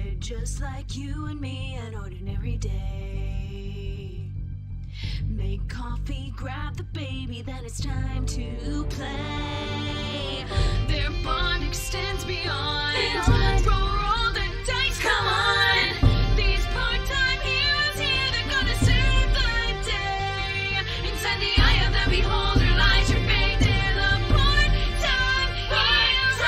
They're just like you and me, an ordinary day. Make coffee, grab the baby, then it's time to play. Their bond extends beyond. Roll the dice, come on. These part-time heroes here, they're gonna save the day. Inside the eye of the beholder lies your fate. They're the part-time heroes.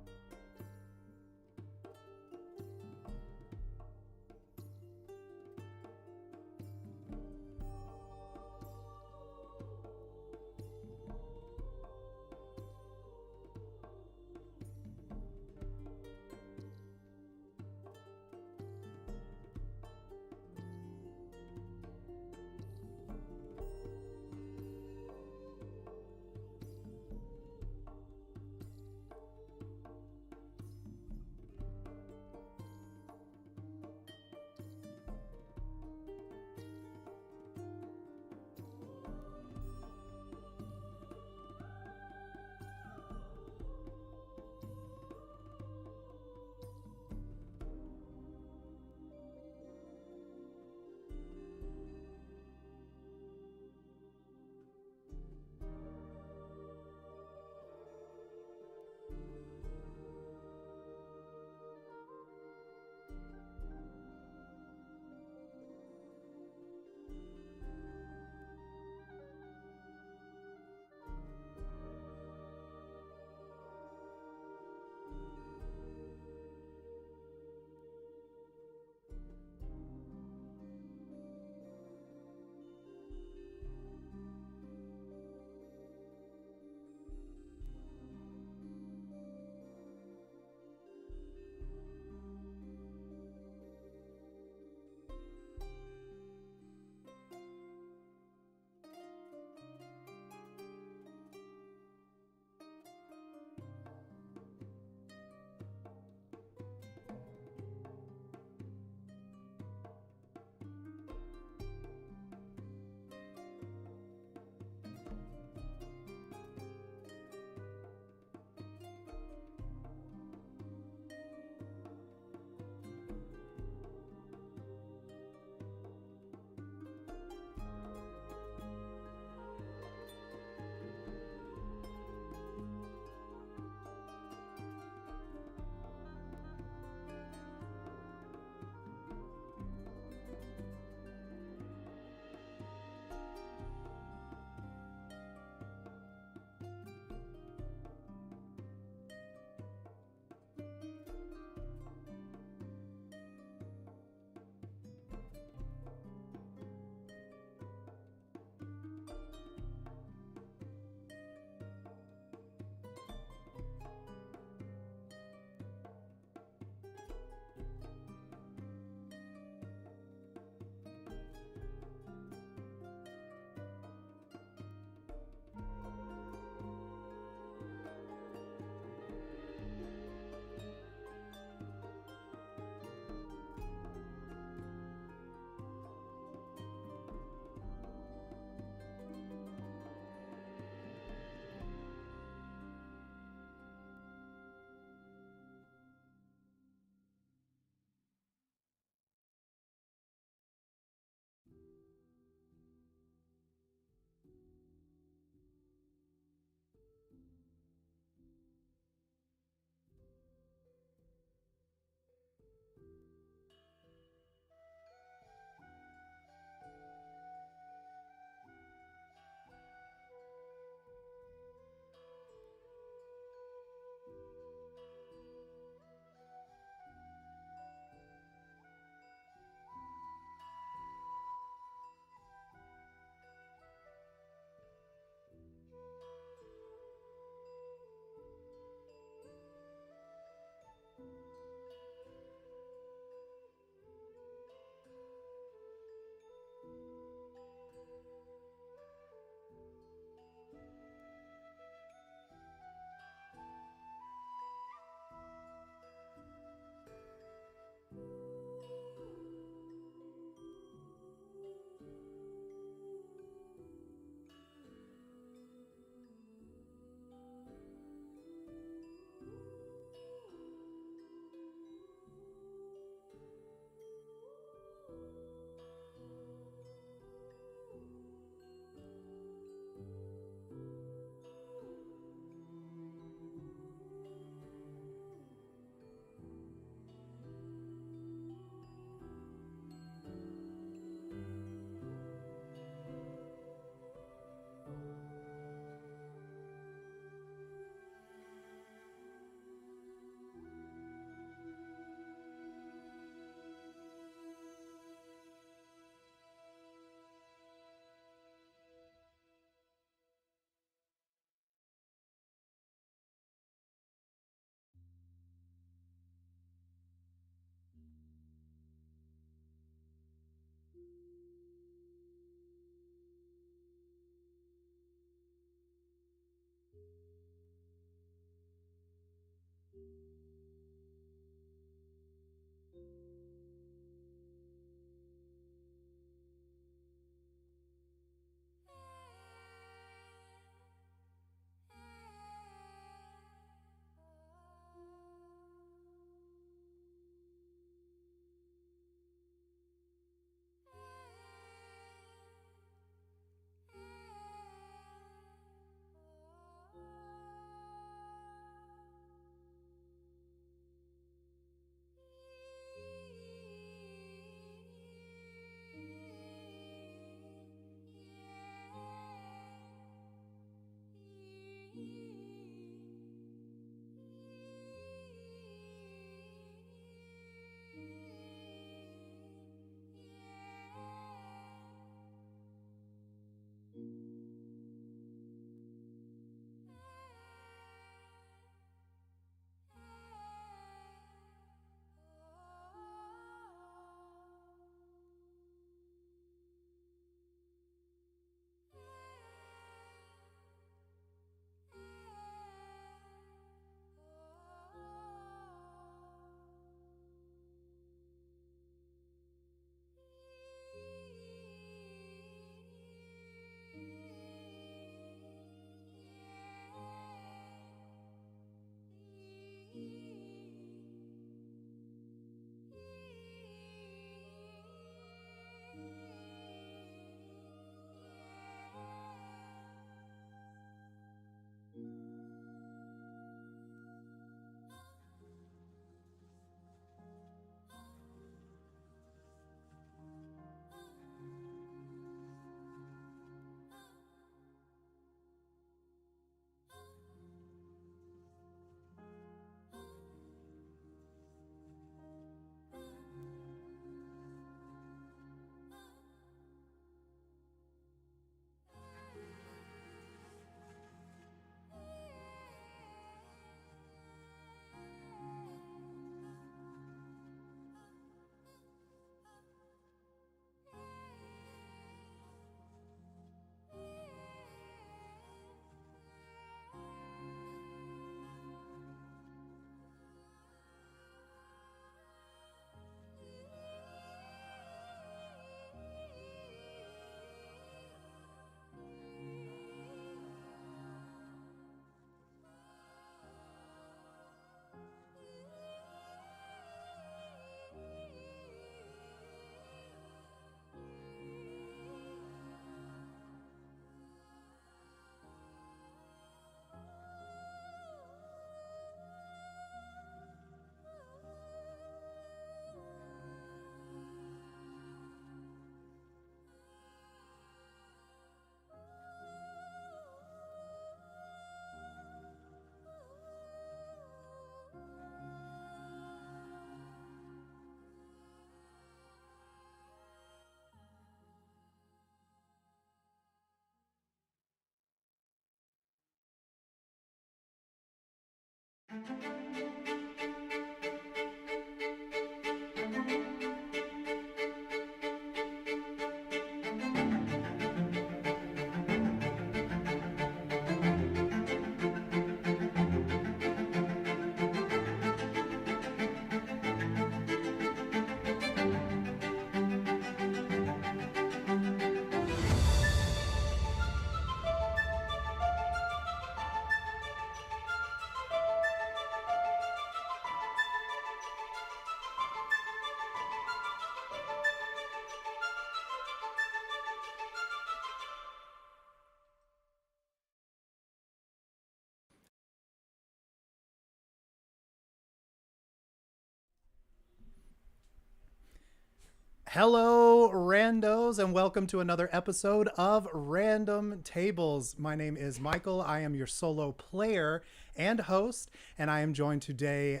Hello, randos, and welcome to another episode of Random Tables. My name is Michael. I am your solo player and host, and I am joined today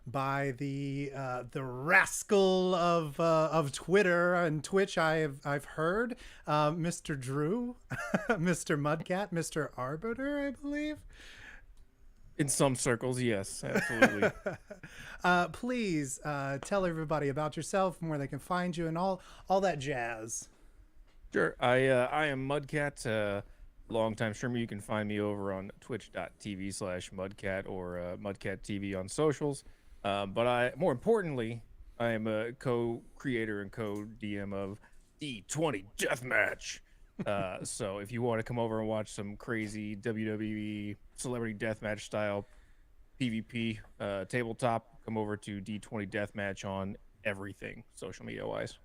by the rascal of Twitter and Twitch. I've heard Mr. Drew, Mr. Mudcat, Mr. Arbiter, I believe. In some circles, yes, absolutely. Please tell everybody about yourself and where they can find you and all that jazz. Sure. I am Mudcat, longtime streamer. You can find me over on twitch.tv/Mudcat or Mudcat TV on socials. But more importantly, I am a co-creator and co-DM of D20 Deathmatch. So if you want to come over and watch some crazy WWE celebrity deathmatch style PvP tabletop, come over to D20 Deathmatch on everything social media wise.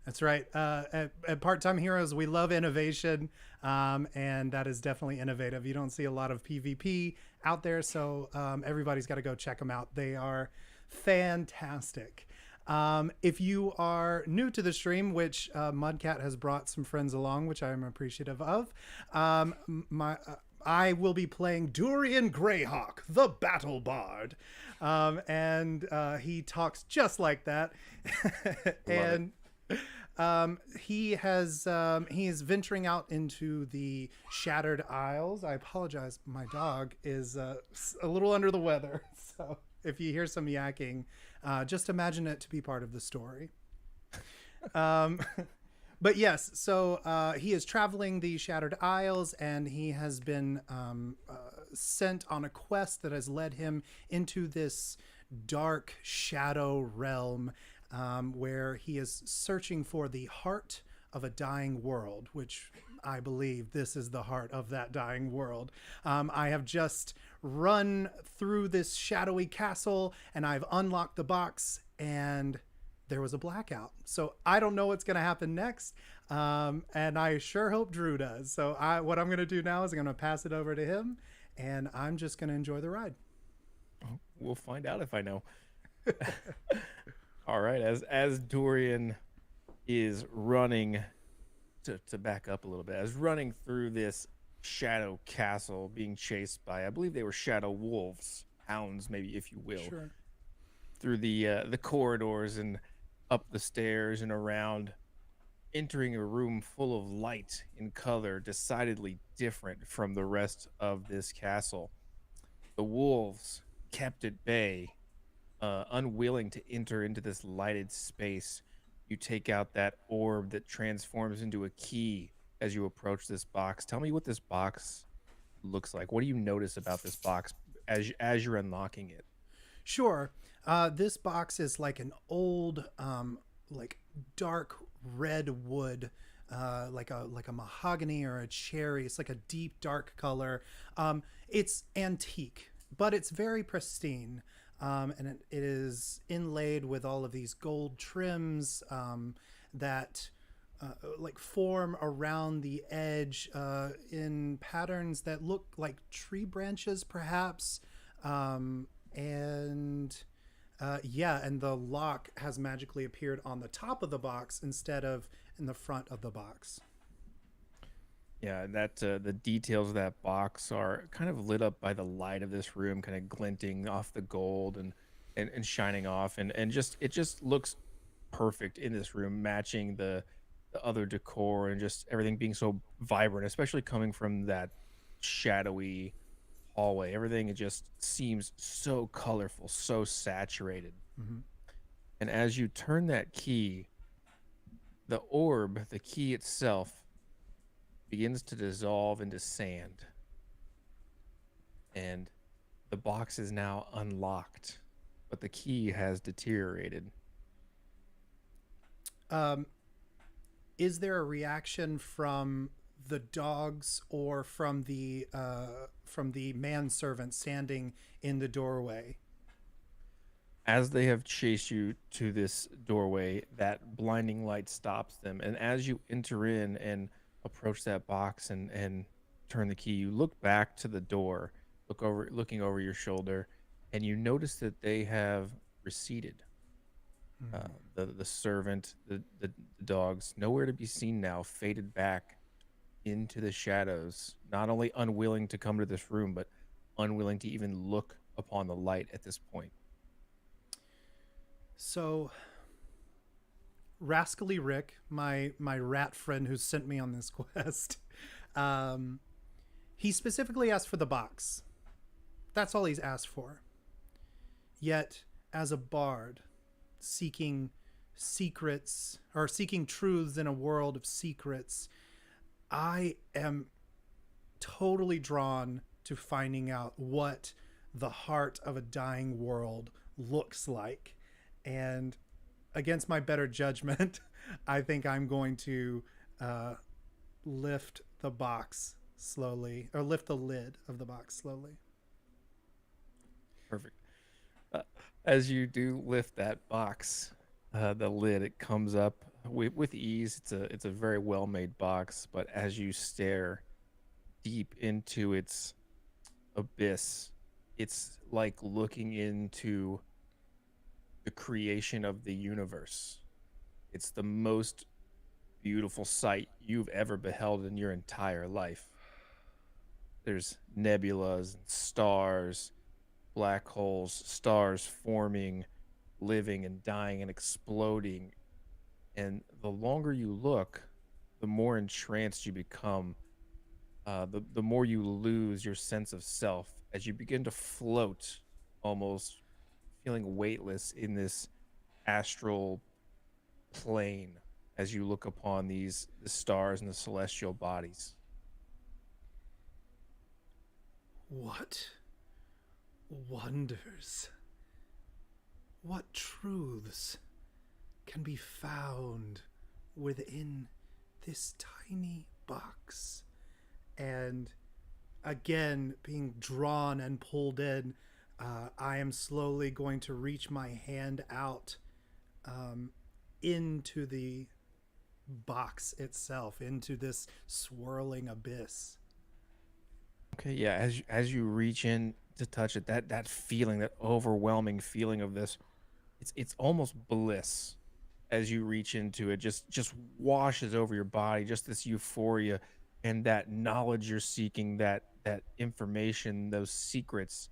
That's right. At Part-Time Heroes, we love innovation, and that is definitely innovative. You don't see a lot of PvP out there, so everybody's got to go check them out. They are fantastic. If you are new to the stream, which Mudcat has brought some friends along, which I am appreciative of, I will be playing Durian Greyhawk, the Battle Bard, and he talks just like that. And he is venturing out into the Shattered Isles. I apologize, my dog is a little under the weather, so if you hear some yakking, just imagine it to be part of the story. But yes, so he is traveling the Shattered Isles, and he has been sent on a quest that has led him into this dark shadow realm, where he is searching for the heart of a dying world, which I believe this is the heart of that dying world. I have just run through this shadowy castle, and I've unlocked the box, and there was a blackout. So I don't know what's going to happen next, and I sure hope Drew does. So what I'm going to do now is I'm going to pass it over to him, and I'm just going to enjoy the ride. We'll find out if I know. All right, as Dorian is running, to back up a little bit, as running through this shadow castle, being chased by, I believe they were shadow wolves, hounds, maybe, if you will, Sure. through the corridors and up the stairs and around, entering a room full of light and color, decidedly different from the rest of this castle. The wolves kept at bay, unwilling to enter into this lighted space. You take out that orb that transforms into a key as you approach this box. Tell me what this box looks like. What do you notice about this box as you're unlocking it? Sure. This box is like an old, like dark red wood, like a mahogany or a cherry. It's like a deep dark color. It's antique, but it's very pristine. And it is inlaid with all of these gold trims that like form around the edge in patterns that look like tree branches, perhaps. And the lock has magically appeared on the top of the box instead of in the front of the box. Yeah, that the details of that box are kind of lit up by the light of this room, kind of glinting off the gold and shining off, and just it just looks perfect in this room, matching the other decor and just everything being so vibrant, especially coming from that shadowy hallway. Everything it just seems so colorful, so saturated. Mm-hmm. And as you turn that key, the orb, the key itself, begins to dissolve into sand. And the box is now unlocked, but the key has deteriorated. Um, is there a reaction from the dogs or from the manservant standing in the doorway? As they have chased you to this doorway, that blinding light stops them. And as you enter in and approach that box and turn the key, you look back to the door, looking over your shoulder, and you notice that they have receded. Hmm. The servant, the dogs, nowhere to be seen now, faded back into the shadows, not only unwilling to come to this room, but unwilling to even look upon the light at this point. So, Rascally Rick, my rat friend who sent me on this quest, um, he specifically asked for the box. That's all he's asked for. Yet, as a bard, seeking secrets or seeking truths in a world of secrets, I am totally drawn to finding out what the heart of a dying world looks like. And against my better judgment, I think I'm going to lift the box slowly, or lift the lid of the box slowly. Perfect. Uh, as you do lift that box, the lid, it comes up with ease. It's a very well made box, but as you stare deep into its abyss, it's like looking into the creation of the universe. It's the most beautiful sight you've ever beheld in your entire life. There's nebulas and stars, black holes, stars forming, living and dying and exploding. And the longer you look, the more entranced you become, the more you lose your sense of self as you begin to float, almost feeling weightless in this astral plane as you look upon the stars and the celestial bodies. What wonders, what truths can be found within this tiny box? And again, being drawn and pulled in, I am slowly going to reach my hand out into the box itself, into this swirling abyss. Okay, yeah, as you reach in to touch it, that feeling, that overwhelming feeling of this, it's almost bliss as you reach into it, just washes over your body, just this euphoria and that knowledge you're seeking, that information, those secrets.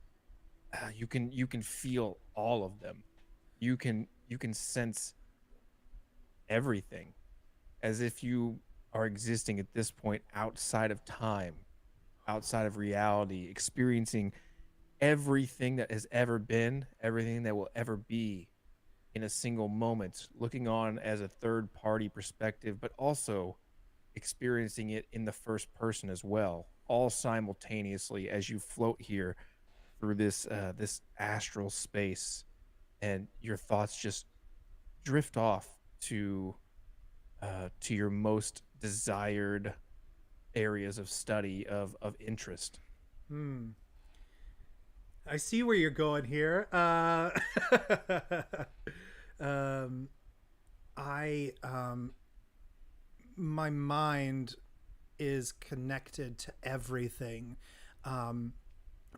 You can feel all of them. You can sense everything as if you are existing at this point outside of time, outside of reality, experiencing everything that has ever been, everything that will ever be in a single moment, looking on as a third party perspective, but also experiencing it in the first person as well, all simultaneously as you float here through this astral space, and your thoughts just drift off to your most desired areas of study of interest. Hmm. I see where you're going here. um, I My mind is connected to everything. Um,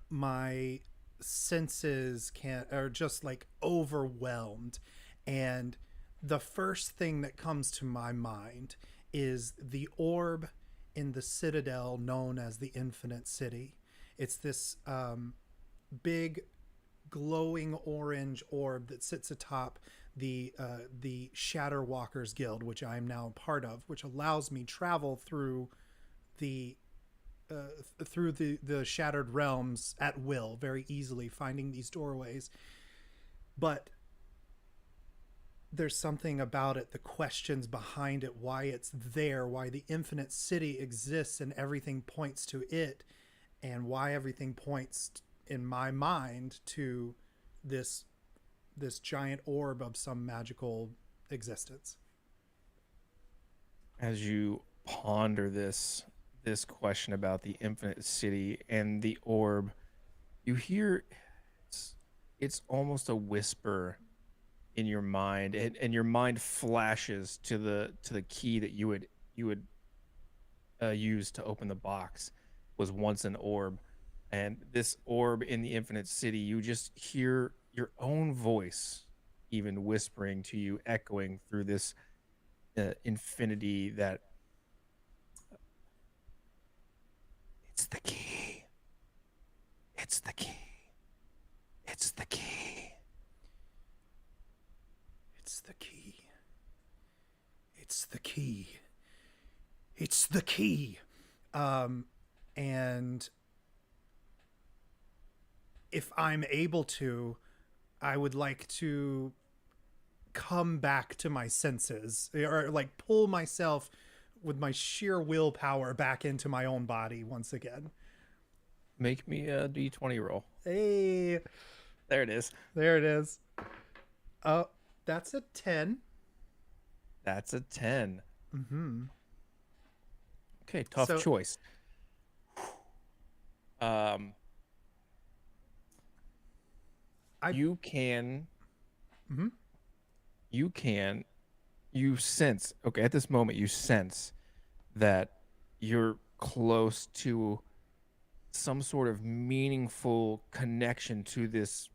my senses can are just like overwhelmed, and the first thing that comes to my mind is the orb in the citadel known as the Infinite City. It's this big glowing orange orb that sits atop the Shatterwalkers Guild, which I am now a part of, which allows me travel through the through the shattered realms at will, very easily finding these doorways. But there's something about it, the questions behind it, why it's there, why the infinite city exists and everything points to it, and why everything points in my mind to this giant orb of some magical existence. As you ponder this question about the infinite city and the orb, you hear it's almost a whisper in your mind, and your mind flashes to the key that you would use to open the box was once an orb. And this orb in the infinite city, you just hear your own voice even whispering to you, echoing through this infinity, that it's the key, it's the key, it's the key, It's the key. It's the key. It's the key. And if I'm able to, I would like to come back to my senses, or like pull myself with my sheer willpower back into my own body once again. make me a d20 roll. Hey, There it is. there it is. Oh, that's a 10. That's a 10. Mm-hmm. Okay, tough So- choice. Um, I- you can, Mhm. you sense, okay, at this moment, you sense that you're close to some sort of meaningful connection to this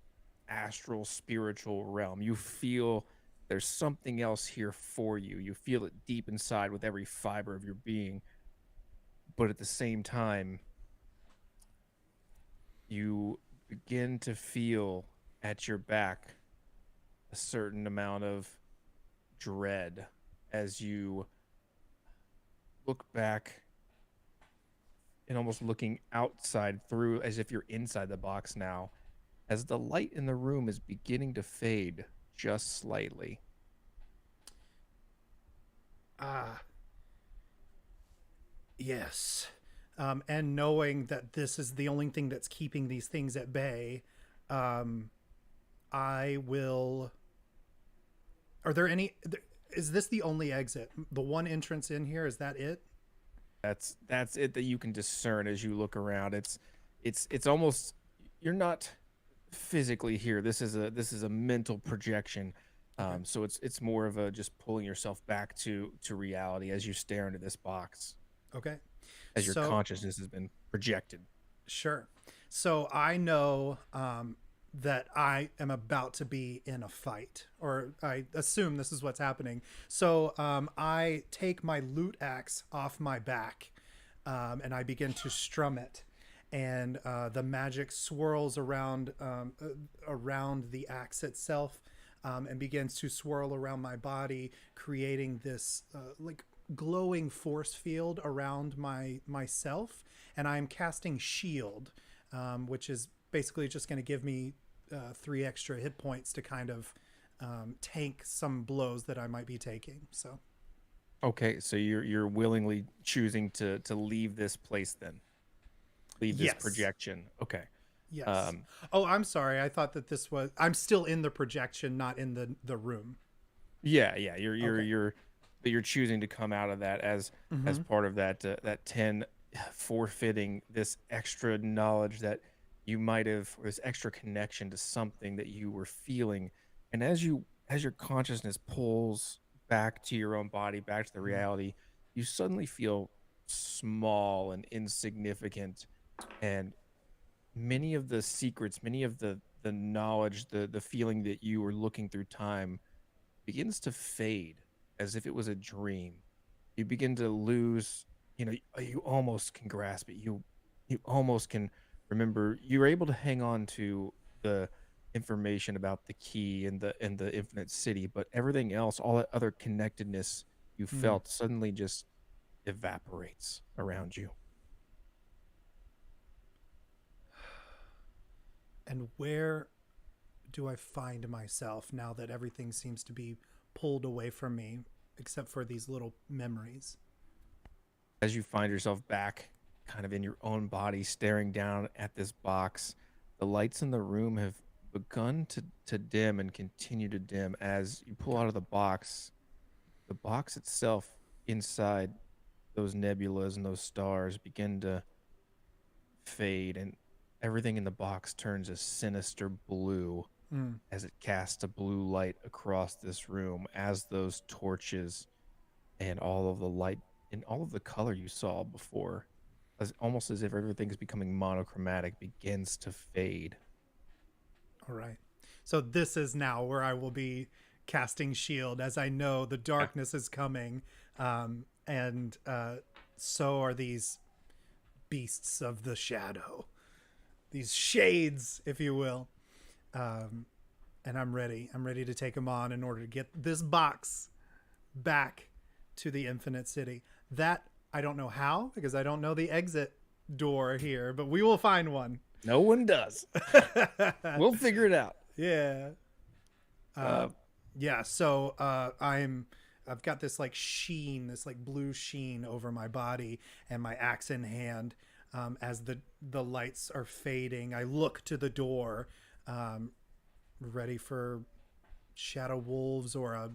astral spiritual realm. You feel there's something else here for you. You feel it deep inside with every fiber of your being. But at the same time, you begin to feel at your back a certain amount of dread as you look back and almost looking outside through, as if you're inside the box now, as the light in the room is beginning to fade just slightly. Ah, yes. And knowing that this is the only thing that's keeping these things at bay, I will. Are there any? Is this the only exit? The one entrance in here? Is that it? That's it that you can discern as you look around. It's almost, you're not physically here. This is a mental projection. So it's more of a just pulling yourself back to reality as you stare into this box, Okay. as your So- consciousness has been projected. Sure. So I know that I am about to be in a fight, or I assume this is what's happening. So I take my loot axe off my back, and I begin to strum it, and the magic swirls around around the axe itself, and begins to swirl around my body, creating this like glowing force field around myself. And I'm casting shield, which is basically just going to give me 3 extra hit points to kind of tank some blows that I might be taking. So Okay, so you're willingly choosing to leave this place then. Leave this Yes. projection. Okay. yes. Oh, I'm sorry. I thought that this was. I'm still in the projection, not in the room. Yeah, yeah. You're Okay. but you're choosing to come out of that as Mm-hmm. part of that 10, forfeiting this extra knowledge that you might have, or this extra connection to something that you were feeling. And as your consciousness pulls back to your own body, back to the reality, you suddenly feel small and insignificant. And many of the secrets, many of the knowledge, the feeling that you were looking through time begins to fade as if it was a dream. You begin to lose, you almost can grasp it. You almost can remember. You're able to hang on to the information about the key and the infinite city, but everything else, all that other connectedness you felt, suddenly just evaporates around you. And where do I find myself now that everything seems to be pulled away from me, except for these little memories? As you find yourself back kind of in your own body staring down at this box, the lights in the room have begun to dim and continue to dim as you pull out of the box. The box itself inside those nebulas and those stars begin to fade, and everything in the box turns a sinister blue Mm. as it casts a blue light across this room as those torches and all of the light and all of the color you saw before, as almost as if everything is becoming monochromatic, begins to fade. All right. So this is now where I will be casting shield, as I know the darkness is coming, and so are these beasts of the shadow, these shades, if you will. And I'm ready. I'm ready to take them on in order to get this box back to the Infinite City. That I don't know how, because I don't know the exit door here, but we will find one. No one does. We'll figure it out. Yeah. Yeah. So I've got this like sheen, this like blue sheen over my body, and my axe in hand. As the lights are fading, I look to the door, ready for shadow wolves or a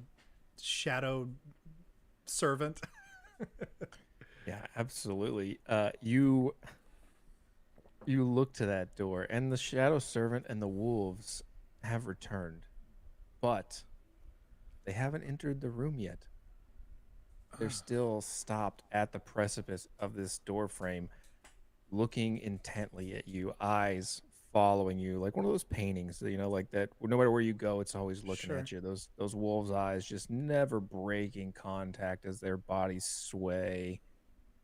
shadow servant. Yeah, absolutely. You look to that door, and the shadow servant and the wolves have returned, but they haven't entered the room yet. They're still stopped at the precipice of this door frame, looking intently at you, eyes following you, like one of those paintings, like that. No matter where you go, it's always looking Sure. at you. Those wolves' eyes just never breaking contact as their bodies sway,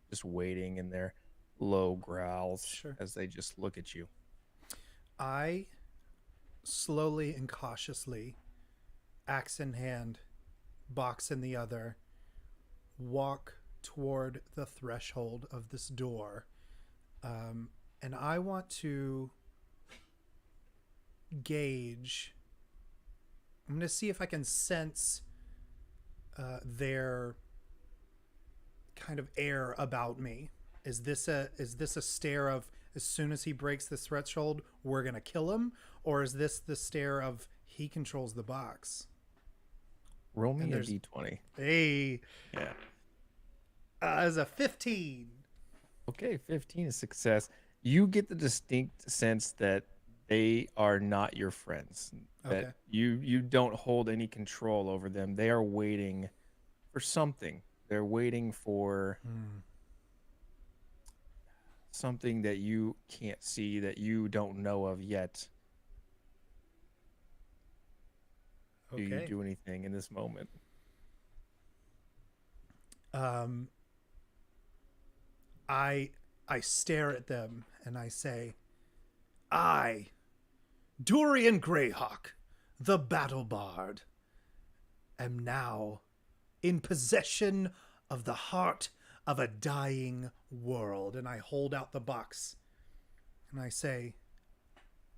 just waiting in their low growls Sure. as they just look at you. I slowly and cautiously, axe in hand, box in the other, walk toward the threshold of this door. And I want to gauge. I'm going to see if I can sense their kind of air about me. Is this a stare of, as soon as he breaks this threshold, we're going to kill him? Or is this the stare of, he controls the box? Roll me a d20. Hey, Yeah. as a 15. Okay, 15 is success. You get the distinct sense that they are not your friends. That Okay. you don't hold any control over them. They are waiting for something. They're waiting for something that you can't see, that you don't know of yet. Okay. Do you do anything in this moment? I stare at them and I say, I, Durian Greyhawk, the battle bard, am now in possession of the heart of a dying world. And I hold out the box and I say,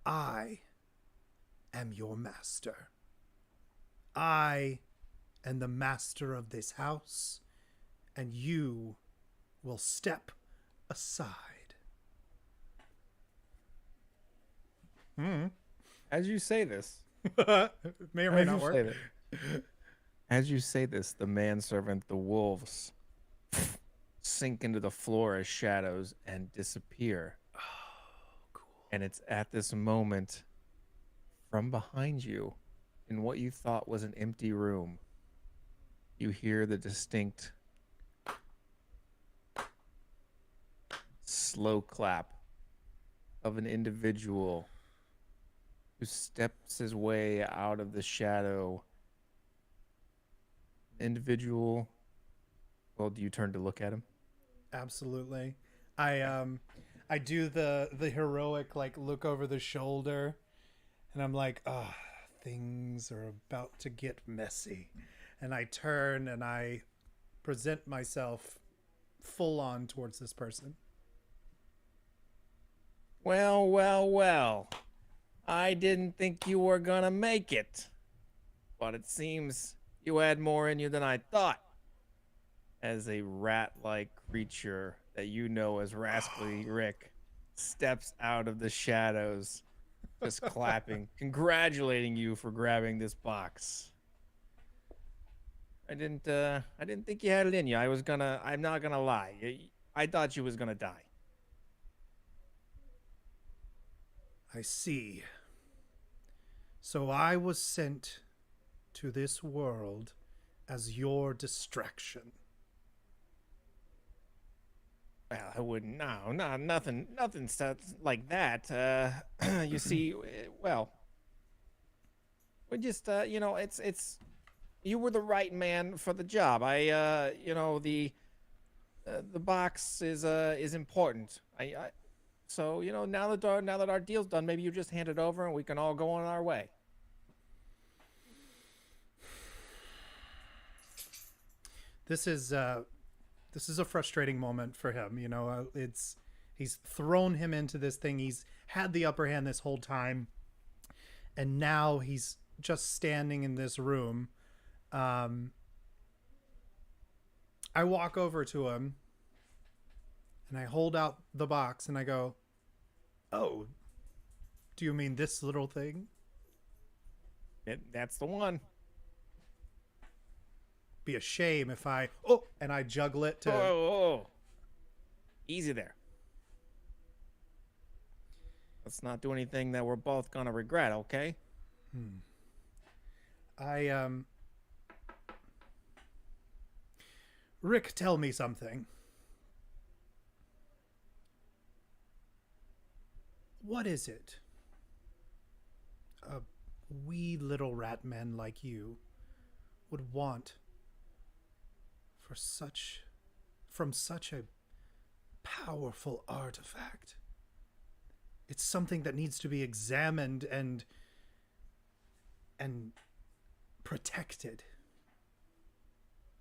I am your master. I am the master of this house, and you will step aside. As you say this, May or may not work. As you say this, the manservant, the wolves, sink into the floor as shadows and disappear. Oh, cool. And it's at this moment, from behind you, in what you thought was an empty room, you hear the distinct slow clap of an individual who steps his way out of the shadow. Individual. Well, do you turn to look at him? Absolutely. I do the heroic like look over the shoulder, and I'm like, ah, things are about to get messy. And I turn and I present myself full on towards this person. Well, well, well. I didn't think you were gonna make it. But it seems you had more in you than I thought. As a rat-like creature that you know as Rascally Rick steps out of the shadows, just clapping, congratulating you for grabbing this box. I didn't think you had it in you. I'm not gonna lie. I thought you was gonna die. I see. So I was sent to this world as your distraction. Well, I wouldn't. No, nothing like that. You see, well, we just, it's. You were the right man for the job. The box is important. So now that our deal's done, maybe you just hand it over and we can all go on our way. This is a frustrating moment for him. He's thrown him into this thing. He's had the upper hand this whole time, and now he's just standing in this room. I walk over to him and I hold out the box and I go, "Oh, do you mean this little thing?" That's the one. Be a shame if I and I juggle it to Oh. Easy there. Let's not do anything that we're both gonna regret, okay? Rick, tell me something. What is it a wee little rat man like you would want from such a powerful artifact? It's something that needs to be examined and protected,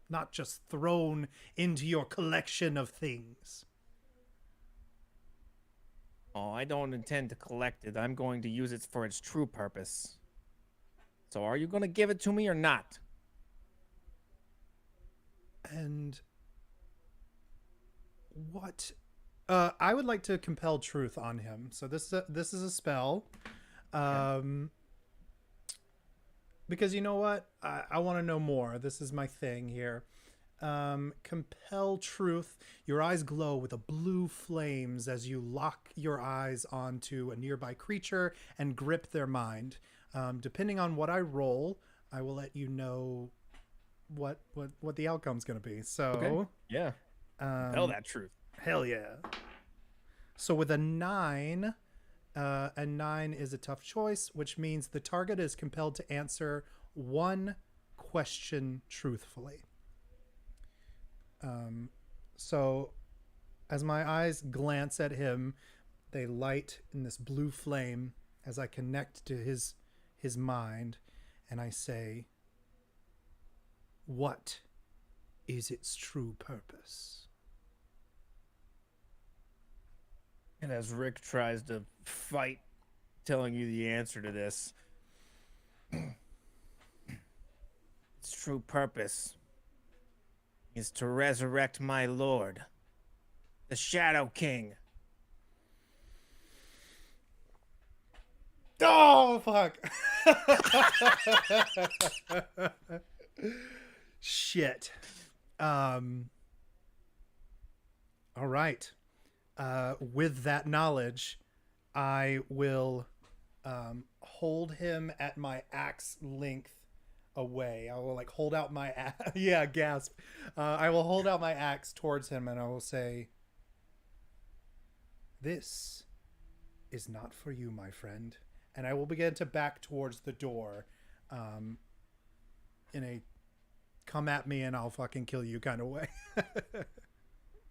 not just thrown into your collection of things. Oh, I don't intend to collect it. I'm going to use it for its true purpose. So are you going to give it to me or not? And what? I would like to compel truth on him. So this is a spell. Because you know what? I want to know more. This is my thing here. Compel truth. Your eyes glow with a blue flames as you lock your eyes onto a nearby creature and grip their mind. Depending on what I roll, I will let you know what the outcome's going to be. So, okay. Yeah. Tell that truth. Hell yeah. So with a 9, a 9 is a tough choice, which means the target is compelled to answer one question truthfully. So as my eyes glance at him, they light in this blue flame as I connect to his mind, and I say, "What is its true purpose?" And as Rick tries to fight telling you the answer to this, its true purpose is to resurrect my lord, the Shadow King. Oh, fuck. Shit. All right. With that knowledge, I will hold him at my axe length away. I will hold out my yeah, gasp. I will hold out my axe towards him and I will say, "This is not for you, my friend." And I will begin to back towards the door in a come at me and I'll fucking kill you kind of way.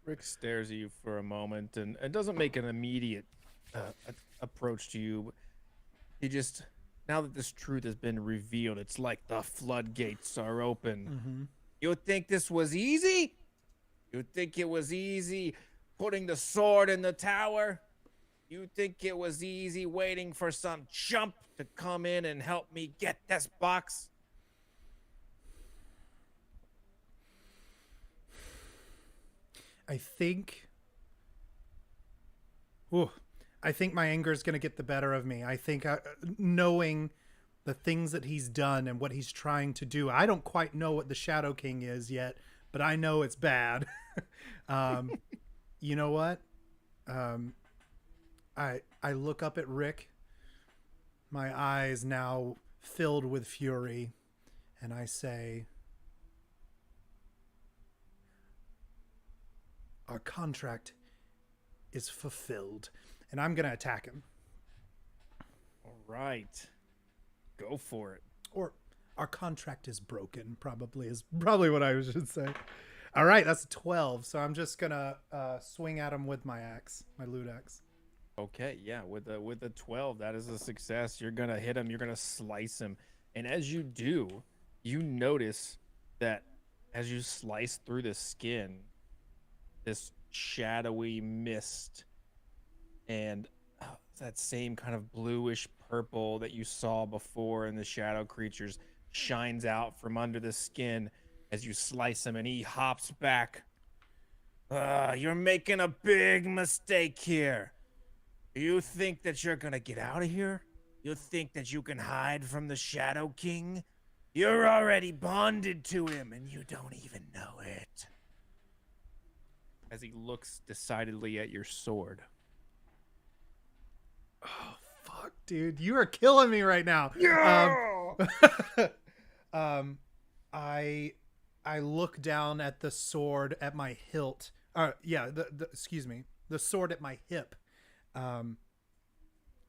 Rick stares at you for a moment and doesn't make an immediate approach to you. He just, now that this truth has been revealed, it's like the floodgates are open. Mm-hmm. You think this was easy? You think it was easy putting the sword in the tower? You think it was easy waiting for some chump to come in and help me get this box? I think. Ooh, I think my anger is going to get the better of me. I think knowing the things that he's done and what he's trying to do. I don't quite know what the Shadow King is yet, but I know it's bad. um, you know what? Um, I look up at Rick, my eyes now filled with fury, and I say, "Our contract is fulfilled," and I'm gonna attack him. All right. Go for it. Or our contract is broken, is probably what I should say. All right, that's a 12. So I'm just gonna swing at him with my axe, my loot axe. Okay, yeah, with a 12, that is a success. You're gonna hit him, you're gonna slice him. And as you do, you notice that as you slice through the skin, this shadowy mist and that same kind of bluish purple that you saw before in the shadow creatures shines out from under the skin as you slice him, and he hops back. You're making a big mistake here. You think that you're gonna get out of here? You think that you can hide from the Shadow King? You're already bonded to him and you don't even know it. As he looks decidedly at your sword. Oh fuck, dude, you are killing me right now. Yeah! I look down at the sword at my hilt. Excuse me, the sword at my hip. I'm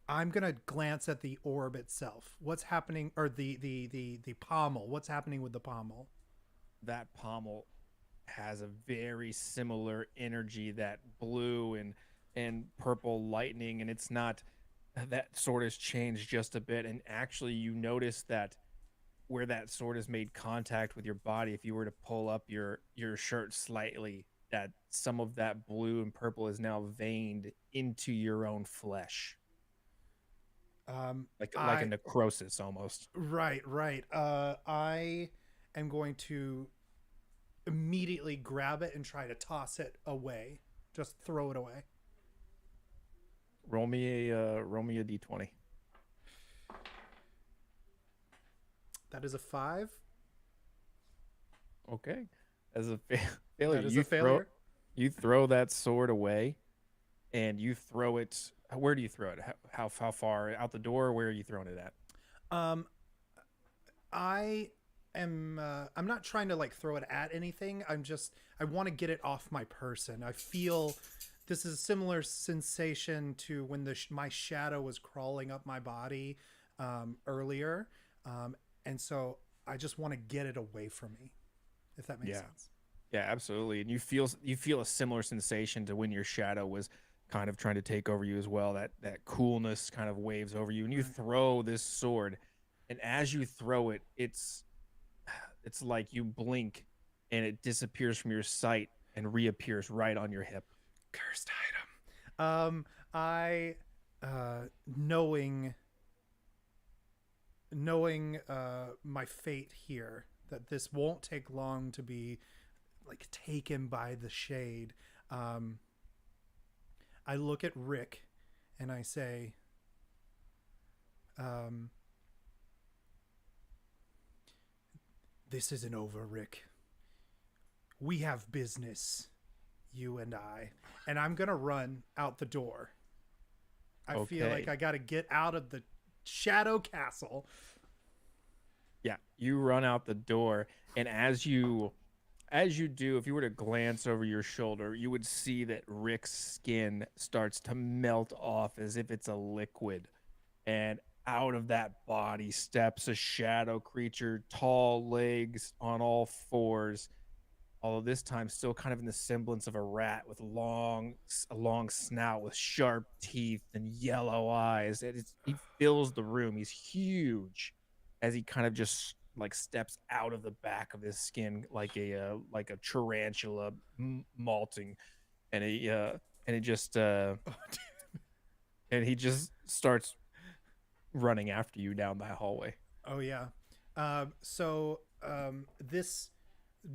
gonna glance at the orb itself. What's happening, or the pommel? What's happening with the pommel? That pommel has a very similar energy, that blue and purple lightning, and it's not, that sword has changed just a bit. And actually, you notice that where that sword has made contact with your body, if you were to pull up your shirt slightly, that some of that blue and purple is now veined into your own flesh, like a necrosis almost. Right. I am going to immediately grab it and try to toss it away. Just throw it away. Roll me a d20. That is a 5. Okay. As a failure, That is a failure. You throw that sword away, and you throw it. Where do you throw it? How far out the door? Where are you throwing it at? I am. I'm not trying to like throw it at anything. I want to get it off my person. I feel this is a similar sensation to when my shadow was crawling up my body earlier, and so I just want to get it away from me. If that makes sense. Yeah, absolutely. And you feel a similar sensation to when your shadow was kind of trying to take over you as well. That coolness kind of waves over you, and you throw this sword, and as you throw it, it's like you blink, and it disappears from your sight and reappears right on your hip. Cursed item. I knowing my fate here, that this won't take long to be like taken by the shade. I look at Rick and I say, this isn't over, Rick. We have business, you and I. And I'm going to run out the door. I feel like I got to get out of the Shadow Castle. Yeah, you run out the door, and as you do, if you were to glance over your shoulder, you would see that Rick's skin starts to melt off as if it's a liquid. And out of that body steps a shadow creature, tall legs on all fours, although this time still kind of in the semblance of a rat, with a long snout with sharp teeth and yellow eyes. He fills the room. He's huge as he kind of just like steps out of the back of his skin like a tarantula molting, and it just and he just starts running after you down that hallway. Oh yeah. This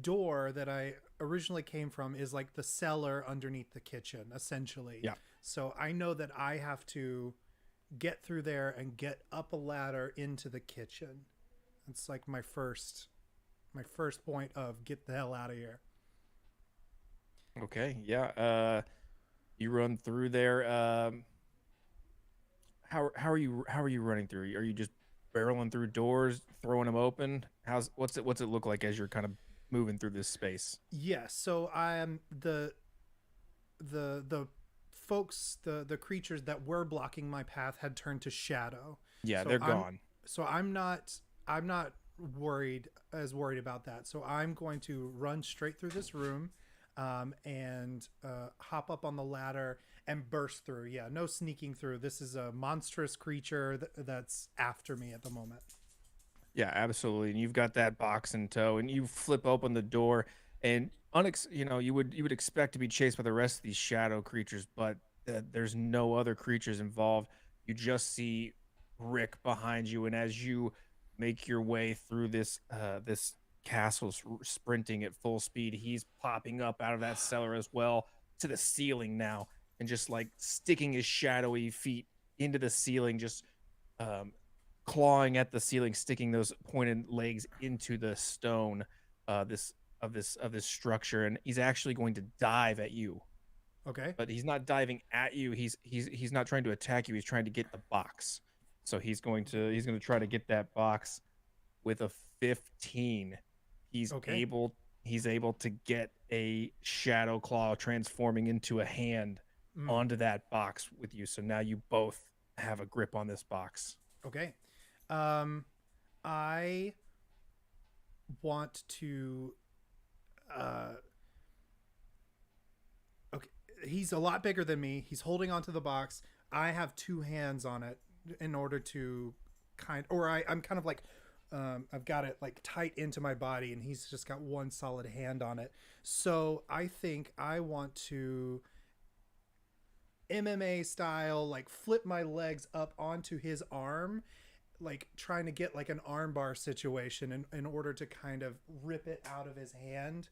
door that I originally came from is like the cellar underneath the kitchen, essentially. Yeah. So I know that I have to get through there and get up a ladder into the kitchen. It's like my first point of get the hell out of here. Okay. Yeah. You run through there. How are you running through? Are you just barreling through doors, throwing them open? What's it look like as you're kind of moving through this space? Yes, so I am the folks, the creatures that were blocking my path had turned to shadow. Yeah, So they're gone. I'm not worried about that. So I'm going to run straight through this room, and hop up on the ladder and burst through. Yeah, no sneaking through. This is a monstrous creature that's after me at the moment. Yeah, absolutely. And you've got that box in tow, and you flip open the door, and you would expect to be chased by the rest of these shadow creatures, but there's no other creatures involved. You just see Rick behind you, and as you make your way through this castle, sprinting at full speed, he's popping up out of that cellar as well to the ceiling now, and just like sticking his shadowy feet into the ceiling, just um, clawing at the ceiling, sticking those pointed legs into the stone, this of this structure, and he's actually going to dive at you. Okay. But he's not diving at you. He's not trying to attack you. He's trying to get the box. So he's going to try to get that box with a 15. He's Okay. able he's able to get a shadow claw transforming into a hand Mm, onto that box with you. So now you both have a grip on this box. okay. Um, I want to. Uh, okay. He's a lot bigger than me. He's holding onto the box. I have two hands on it in order to I'm kind of like, I've got it like tight into my body, and he's just got one solid hand on it. So I think I want to MMA style, like flip my legs up onto his arm, like trying to get like an armbar situation in order to kind of rip it out of his hand.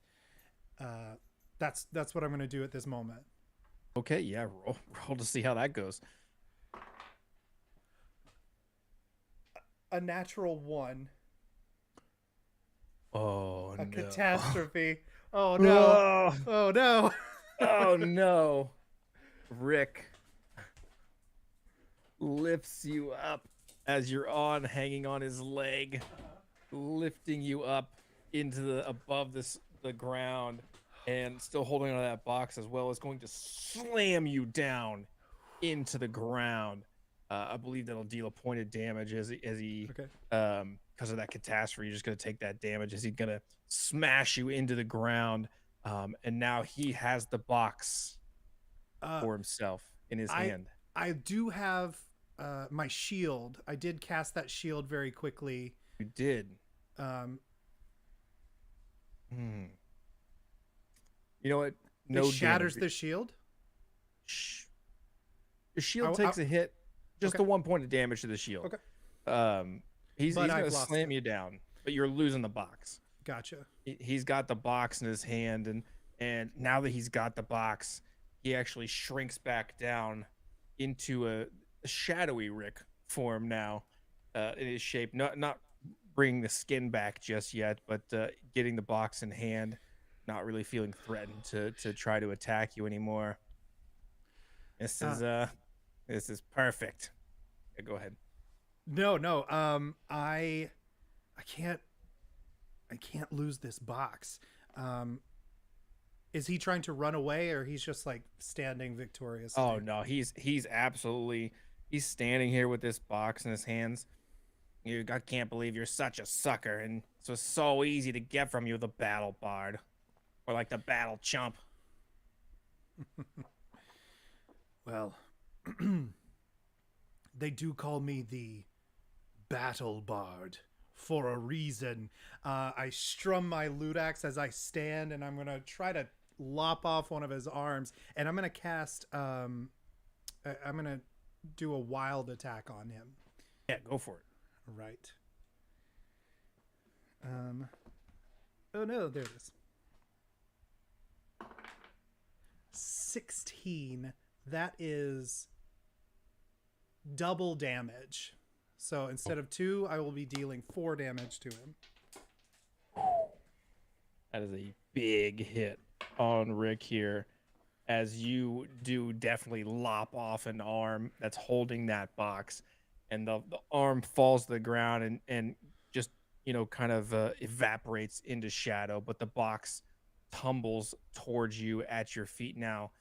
Uh, that's what I'm going to do at this moment. Okay, yeah, roll to see how that goes. A natural one, Oh a no. catastrophe. Oh no. Oh, Oh no. oh no. Rick lifts you up as you're on hanging on his leg, lifting you up into the above the ground, and still holding on to that box as well, is going to slam you down into the ground. I believe that'll deal a point of damage as he Okay. because of that catastrophe. You're just gonna take that damage as he's gonna smash you into the ground. And now he has the box Uh, for himself in his I hand. I do have my shield. I did cast that shield very quickly. You did. Um, Hmm. You know what? it No shatters damage. the shield. Shh. The shield takes I a hit, just Okay. the 1 point of damage to the shield. Okay. He's But gonna I've lost slam it. you down, but you're losing the box. Gotcha. He's got the box in his hand, and now that he's got the box, he actually shrinks back down into a shadowy Rick form now, in his shape. Not bringing the skin back just yet, but getting the box in hand, not really feeling threatened to try to attack you anymore. This Uh, is uh this is perfect. Yeah, go ahead. no, no. I can't. I can't lose this box. Um, is he trying to run away, or he's just like standing Oh victoriously? no, he's absolutely he's standing here with this box in his hands. I can't believe you're such a sucker, and so easy to get from you, the battle bard, or like the battle chump. Well, they do call me the battle bard for a reason. I strum my lute axe as I stand, and I'm gonna try to lop off one of his arms, and I'm gonna cast. I'm gonna do a wild attack on him. Yeah, go for it. Right. Oh no, there it is. 16. That is double damage. So instead of 2, I will be dealing 4 damage to him. That is a big hit on Rick here, as you do definitely lop off an arm that's holding that box, and the arm falls to the ground and just, kind of evaporates into shadow, but the box tumbles towards you at your feet now.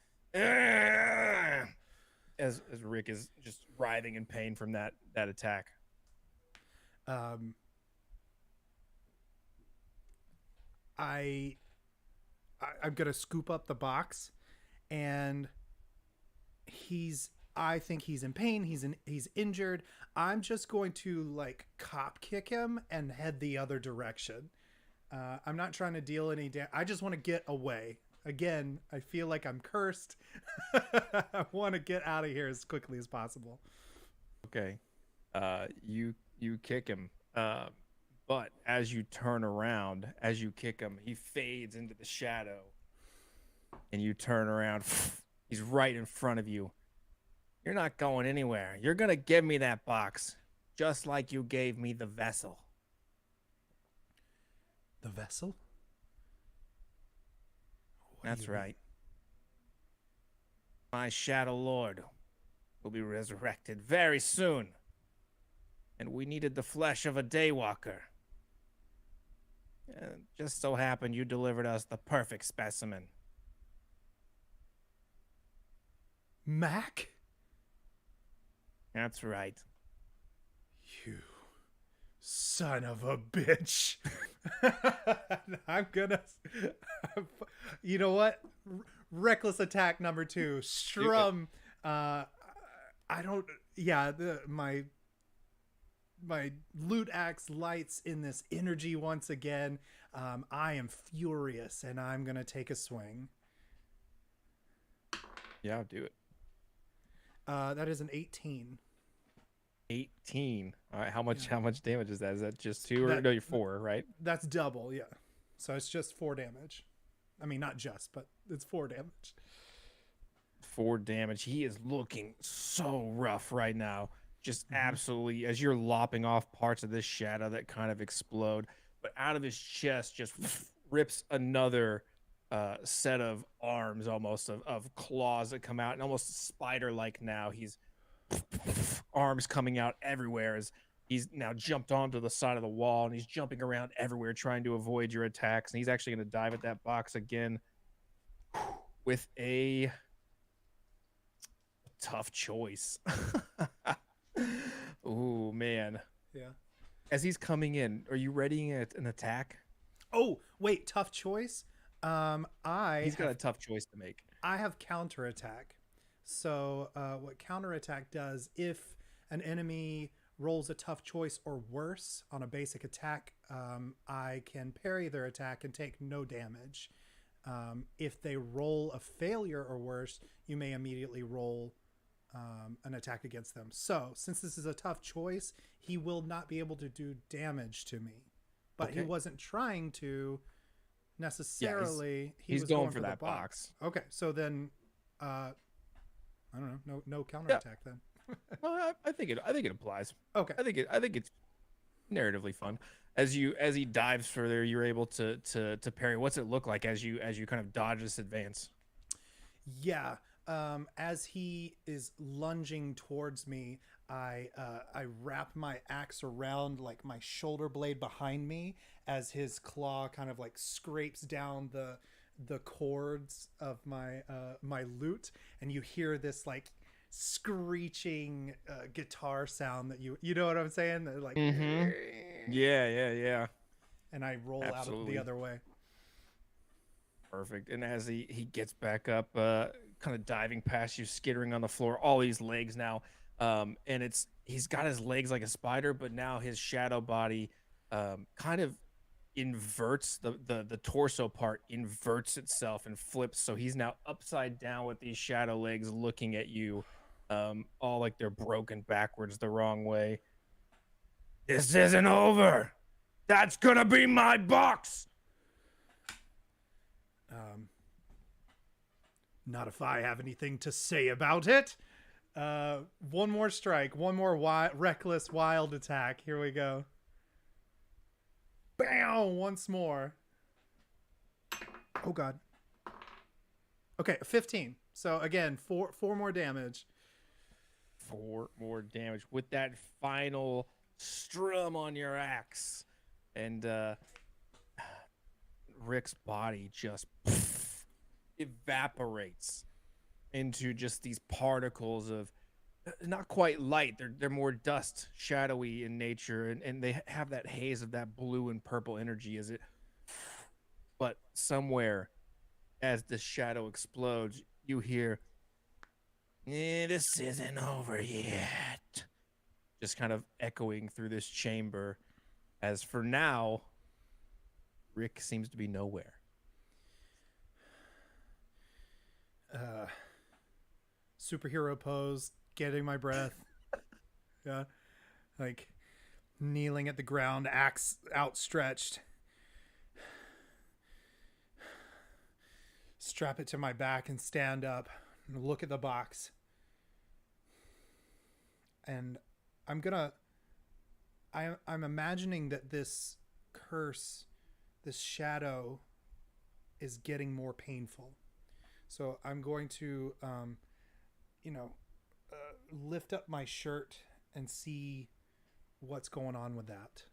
As Rick is just writhing in pain from that attack. I'm gonna scoop up the box, and I think he's in pain. He's injured. I'm just going to like cop kick him and head the other direction. I'm not trying to deal any damage. I just want to get away. Again, I feel like I'm cursed. I want to get out of here as quickly as possible. Okay. You kick him. But as you turn around, as you kick him, he fades into the shadow. And you turn around. He's right in front of you. You're not going anywhere. You're going to give me that box, just like you gave me the vessel. The vessel? That's right. My Shadow Lord will be resurrected very soon. And we needed the flesh of a daywalker. Just so happened you delivered us the perfect specimen. Mac? That's right. You son of a bitch. I'm gonna... You know what? Reckless attack number 2. Strum. I don't... Yeah, my loot axe lights in this energy once again. I am furious, and I'm gonna take a swing. Yeah, I'll do it. That is an 18. 18. All right, how much damage is that? Is that just 2 or no, you're 4, right? That's double, yeah. So it's just 4 damage. I mean, not just, but it's 4 damage. 4 damage. He is looking so rough right now. Just absolutely, as you're lopping off parts of this shadow that kind of explode, but out of his chest just rips another set of arms, almost of claws that come out, and almost spider-like now. He's arms coming out everywhere as he's now jumped onto the side of the wall, and he's jumping around everywhere trying to avoid your attacks. And he's actually going to dive at that box again with a tough choice. Ooh, man. Yeah. As he's coming in, are you readying an attack? Oh, wait, tough choice? He's got a tough choice to make. I have counterattack. So what counterattack does, if an enemy rolls a tough choice or worse on a basic attack, I can parry their attack and take no damage. If they roll a failure or worse, you may immediately roll an attack against them. So since this is a tough choice, he will not be able to do damage to me. But Okay. he wasn't trying to necessarily. He's was going for the that box. Okay, so then I don't know, no counterattack then. Well, I think it applies. Okay. I think it's narratively fun. As he dives further, you're able to parry. What's it look like as you kind of dodge this advance? Yeah. As he is lunging towards me, I wrap my axe around like my shoulder blade behind me as his claw kind of like scrapes down the chords of my my lute, and you hear this like screeching guitar sound that you know what I'm saying? That, like Yeah. And I roll out of the other way. Perfect. And as he gets back up, kind of diving past you, skittering on the floor, all these legs now, and he's got his legs like a spider, but now his shadow body kind of inverts the torso part, inverts itself and flips, so he's now upside down with these shadow legs looking at you, all like they're broken backwards the wrong way. This isn't over. That's gonna be my box. Um, Not if I have anything to say about it. One more strike, one more reckless wild attack. Here we go. Bam! Once more. Oh god. Okay, 15. So again, four more damage. 4 more damage with that final strum on your axe, and Rick's body just evaporates into just these particles of not quite light. They're more dust, shadowy in nature, and they have that haze of that blue and purple energy as it. But somewhere, as the shadow explodes, you hear, "This isn't over yet," just kind of echoing through this chamber. As for now, Rick seems to be nowhere. Superhero pose, getting my breath. Yeah. Like kneeling at the ground, axe outstretched. Strap it to my back and stand up and look at the box. And I'm imagining that this curse, this shadow, is getting more painful. So I'm going to, lift up my shirt and see what's going on with that.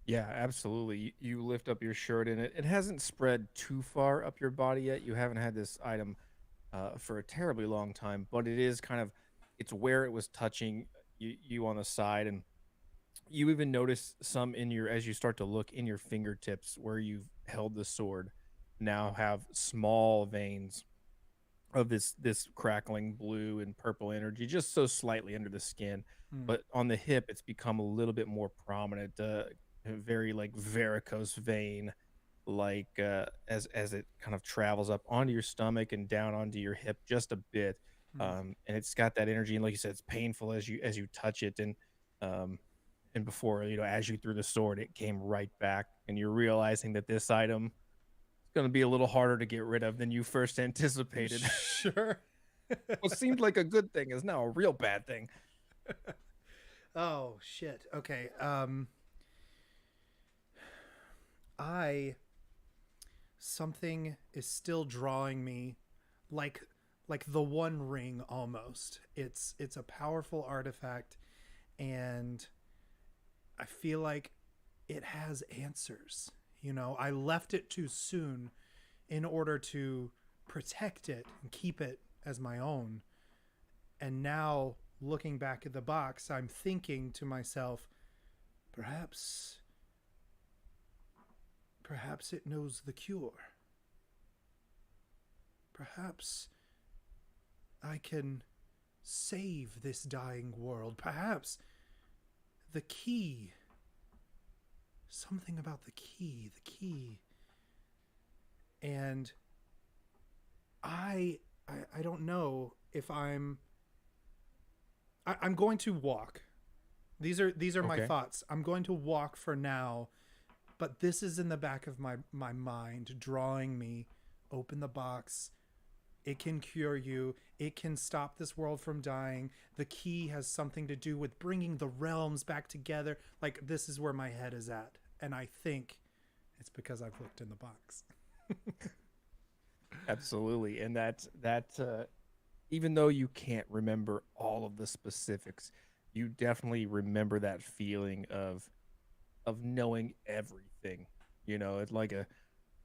Yeah, absolutely. You lift up your shirt, and it hasn't spread too far up your body yet. You haven't had this item for a terribly long time, but it is kind of, it's where it was touching you on the side, and you even notice some in your, as you start to look in your fingertips where you've held the sword, now have small veins of this crackling blue and purple energy, just so slightly under the skin. Hmm. But on the hip, it's become a little bit more prominent, a very like varicose vein, like as it kind of travels up onto your stomach and down onto your hip just a bit. Hmm. And it's got that energy, and like you said, it's painful as you touch it, um, and before, as you threw the sword, it came right back, and you're realizing that this item is going to be a little harder to get rid of than you first anticipated. Sure. What seemed like a good thing is now a real bad thing. Oh shit. Okay. I something is still drawing me, like the One Ring almost. It's a powerful artifact, and I feel like it has answers. I left it too soon in order to protect it and keep it as my own. And now, looking back at the box, I'm thinking to myself, perhaps it knows the cure. Perhaps I can save this dying world. Perhaps the key. Something about the key. The key. And I don't know if I'm going to walk. These are my Okay. thoughts. I'm going to walk for now, but this is in the back of my mind, drawing me. Open the box. It can cure you. It can stop this world from dying. The key has something to do with bringing the realms back together. Like, this is where my head is at. And I think it's because I've looked in the box. Absolutely. And that even though you can't remember all of the specifics, you definitely remember that feeling of knowing everything. It's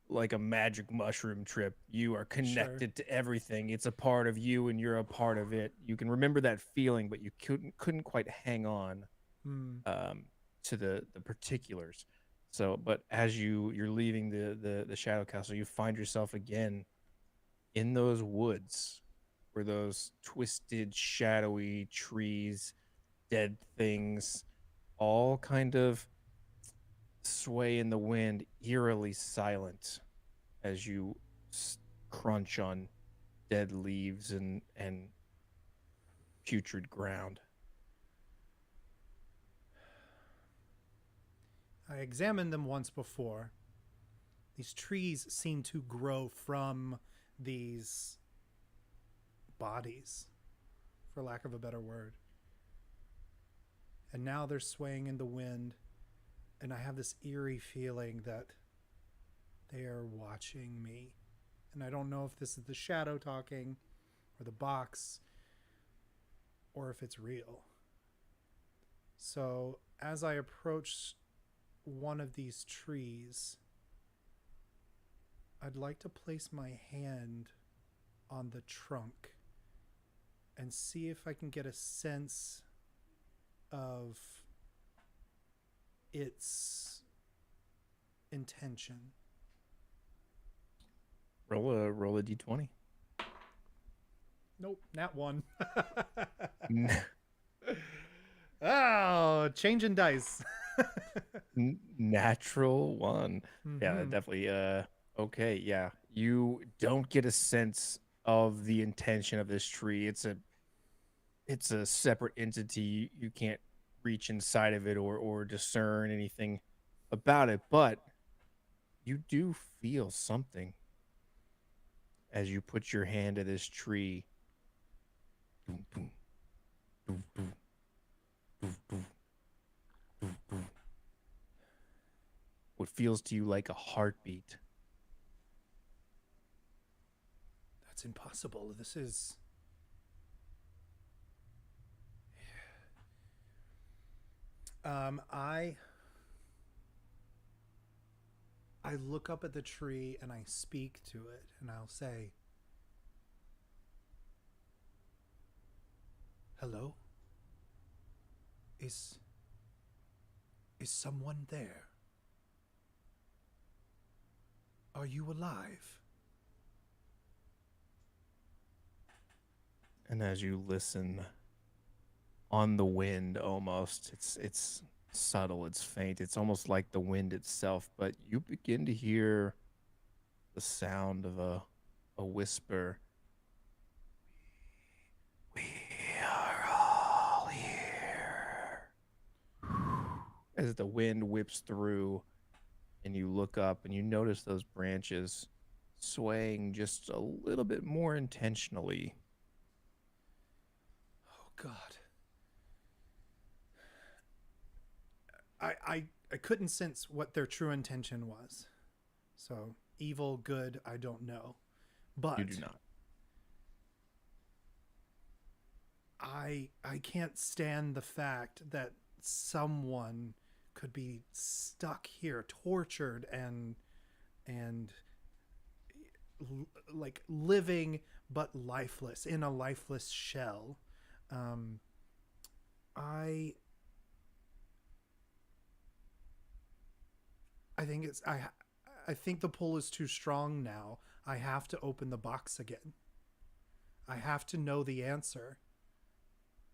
like a magic mushroom trip. You are Sure. connected to everything. It's a part of you, and you're a part of it. You can remember that feeling, but you couldn't quite hang on Hmm. to the particulars. So, but as you're leaving the shadow castle, you find yourself again in those woods where those twisted, shadowy trees, dead things, all kind of sway in the wind, eerily silent as you crunch on dead leaves and putrid ground. I examined them once before. These trees seem to grow from these bodies, for lack of a better word. And now they're swaying in the wind, and I have this eerie feeling that they are watching me. And I don't know if this is the shadow talking, or the box, or if it's real. So as I approach one of these trees, I'd like to place my hand on the trunk and see if I can get a sense of its intention. Roll a d20. Nope, nat one. Oh, changing dice. Natural one. Yeah, Mhm. definitely. Okay, yeah. You don't get a sense of the intention of this tree. It's a separate entity. You can't reach inside of it or discern anything about it, but you do feel something as you put your hand to this tree. Boom, boom, boom, boom, boom, boom, boom, boom. What feels to you like a heartbeat. That's impossible. This is... I look up at the tree and I speak to it, and I'll say, "Hello? Is someone there? Are you alive?" And as you listen on the wind almost, it's subtle, it's faint, it's almost like the wind itself, but you begin to hear the sound of a whisper. We are all here. As the wind whips through and you look up and you notice those branches swaying just a little bit more intentionally. Oh God. I couldn't sense what their true intention was. So, evil, good, I don't know. But You do not. I can't stand the fact that someone could be stuck here, tortured and like living but lifeless in a lifeless shell. Um, I I think it's I think the pull is too strong now. I have to open the box again. I have to know the answer.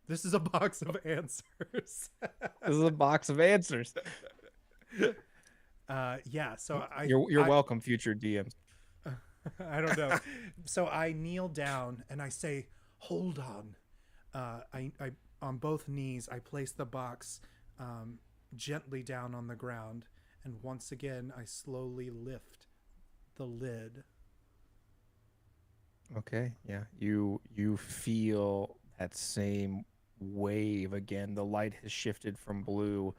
This is a box of answers. This is a box of answers. Yeah, so You're welcome, future DMs. I don't know. So I kneel down and I say, "Hold on." I on both knees I place the box gently down on the ground, and once again I slowly lift the lid. Okay, yeah. You feel that same wave again. The light has shifted from blue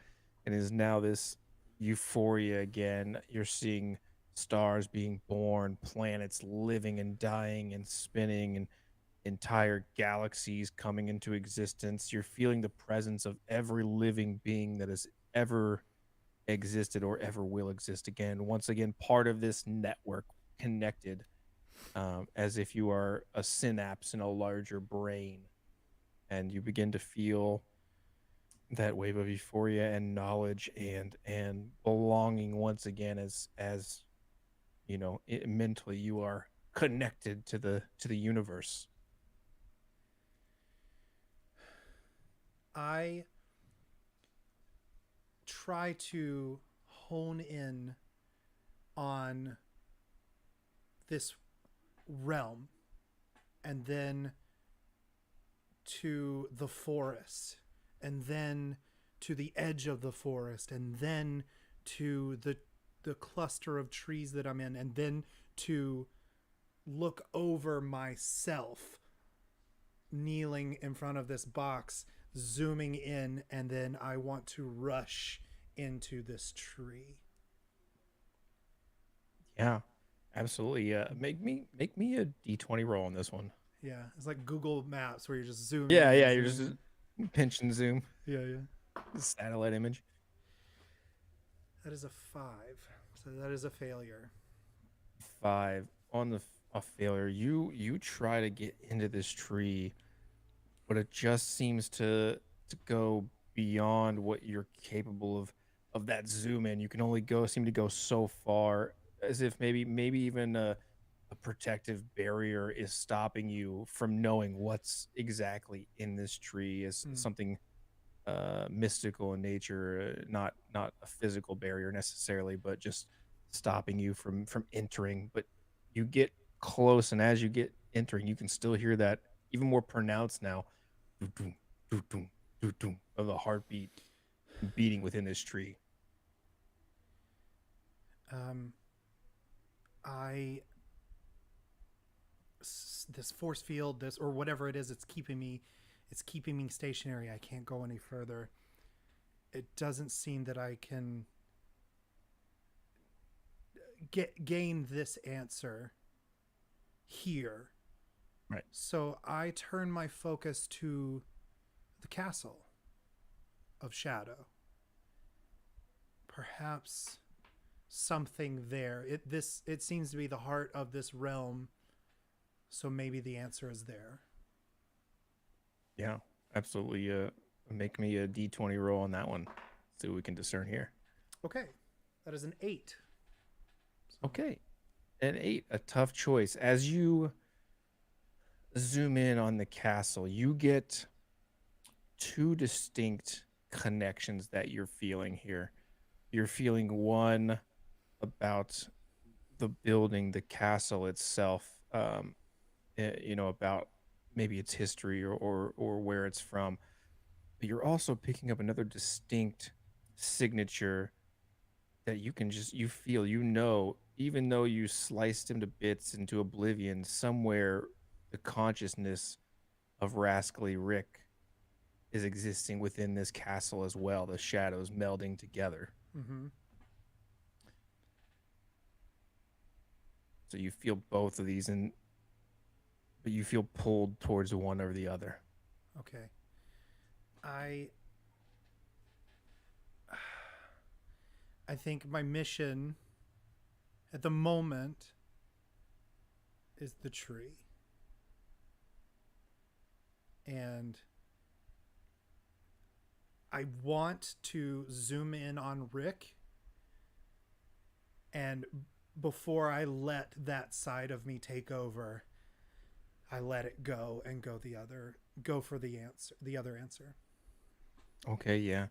and is now this euphoria again. You're seeing stars being born, planets living and dying and spinning, and entire galaxies coming into existence. You're feeling the presence of every living being that has ever existed or ever will exist again. Once again, part of this network, connected, as if you are a synapse in a larger brain, and you begin to feel that wave of euphoria and knowledge and belonging once again, as you know, mentally you are connected to the universe. I try to hone in on this realm and then to the forest, and then to the edge of the forest, and then to the cluster of trees that I'm in, and then to look over myself kneeling in front of this box, zooming in, and then I want to rush into this tree. Yeah, absolutely. Make me a D20 roll on this one. Yeah, it's like Google Maps where you're just zooming Yeah, in, yeah. You're just zooming pinch and zoom. in. Yeah. Satellite image. That is a 5. So that is a failure. 5 on a failure. You try to get into this tree, but it just seems to go beyond what you're capable of that zoom in. You can only seem to go so far, as if maybe even a protective barrier is stopping you from knowing what's exactly in this tree, is Hmm. something mystical in nature, not a physical barrier necessarily, but just stopping you from entering. But you get close, and as you get entering, you can still hear that even more pronounced now, doo-doo, doo-doo, doo-doo, of the heartbeat beating within this tree. Um, this force field, this or whatever it is, it's keeping me stationary. I can't go any further. It doesn't seem that I can gain this answer here. Right. So I turn my focus to the castle of Shadow. Perhaps something there. It seems to be the heart of this realm. So maybe the answer is there. Yeah, absolutely. Make me a D20 roll on that one. See what we can discern here. Okay. That is an 8. Okay. An 8, a tough choice. As you zoom in on the castle, you get two distinct connections that you're feeling here. You're feeling one about the building, the castle itself, about maybe its history or where it's from. But you're also picking up another distinct signature that you feel, even though you sliced him to bits into oblivion, somewhere the consciousness of Rascally Rick is existing within this castle as well, the shadows melding together. Mm-hmm. So you feel both of these, but you feel pulled towards one or the other. Okay. I think my mission at the moment is the tree. And I want to zoom in on Rick, and before I let that side of me take over, I let it go and go for the other answer. Okay, yeah.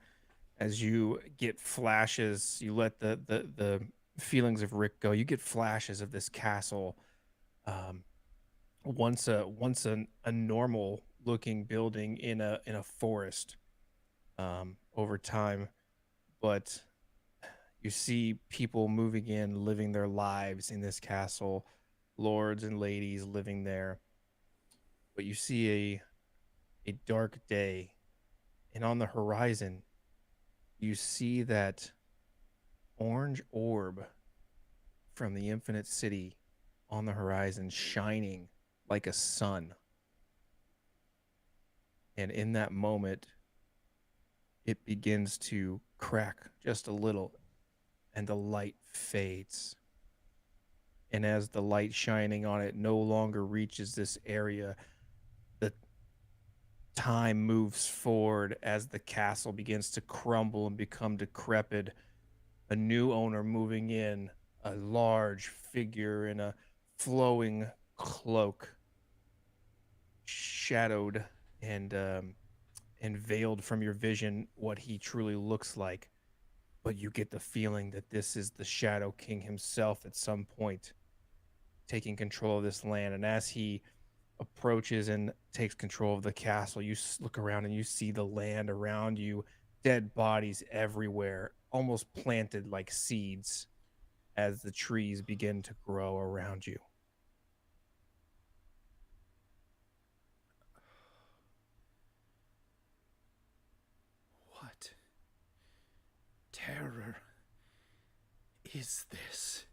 As you get flashes, you let the feelings of Rick go. You get flashes of this castle. Um, once a normal looking building in a forest. Over time, but you see people moving in, living their lives in this castle, lords and ladies living there. But you see a dark day, and on the horizon, you see that orange orb from the infinite city on the horizon shining like a sun. And in that moment, it begins to crack just a little, and the light fades. And as the light shining on it no longer reaches this area, the time moves forward as the castle begins to crumble and become decrepit. A new owner moving in, a large figure in a flowing cloak, shadowed and veiled from your vision what he truly looks like. But you get the feeling that this is the Shadow King himself at some point, taking control of this land. And as he approaches and takes control of the castle. You look around and you see the land around you, dead bodies everywhere, almost planted like seeds as the trees begin to grow around you. What terror is this?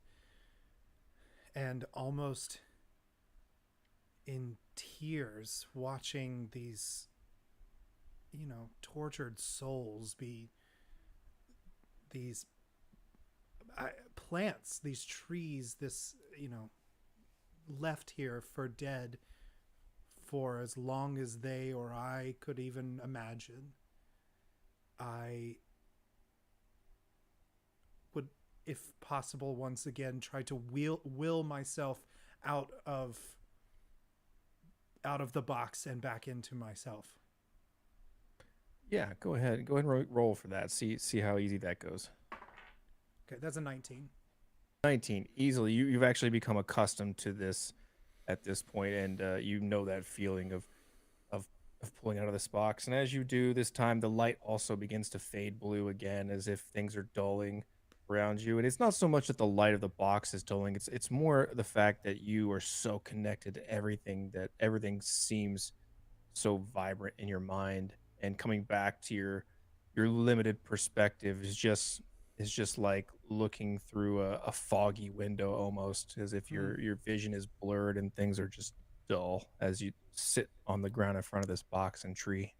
And almost in tears, watching these, tortured souls be these plants, these trees, this, left here for dead for as long as they or I could even imagine. I would, if possible, once again try to will myself out of the box and back into myself. Yeah, go ahead. Go ahead and roll for that. See how easy that goes. Okay, that's a 19. 19 easily. You've actually become accustomed to this at this point, and you know that feeling of of pulling out of this box. And as you do this time, the light also begins to fade blue again, as if things are dulling around you. And it's not so much that the light of the box is dulling; it's more the fact that you are so connected to everything that everything seems so vibrant in your mind, and coming back to your limited perspective is just like looking through a foggy window, almost as if Hmm. your vision is blurred and things are just dull as you sit on the ground in front of this box and tree.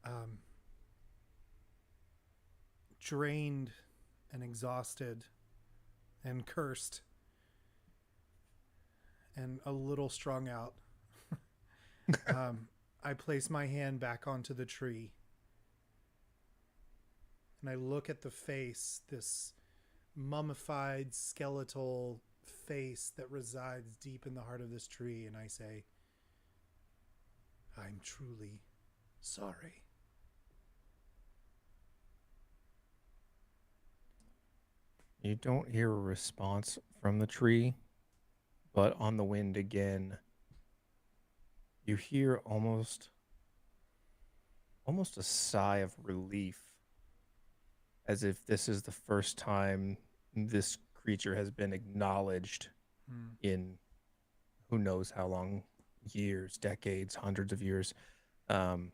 Um, Drained and exhausted and cursed and a little strung out, I place my hand back onto the tree and I look at the face, this mummified skeletal face that resides deep in the heart of this tree, and I say, I'm truly sorry. You don't hear a response from the tree, but on the wind again, you hear almost a sigh of relief, as if this is the first time this creature has been acknowledged Hmm. in who knows how long, years, decades, hundreds of years. Um,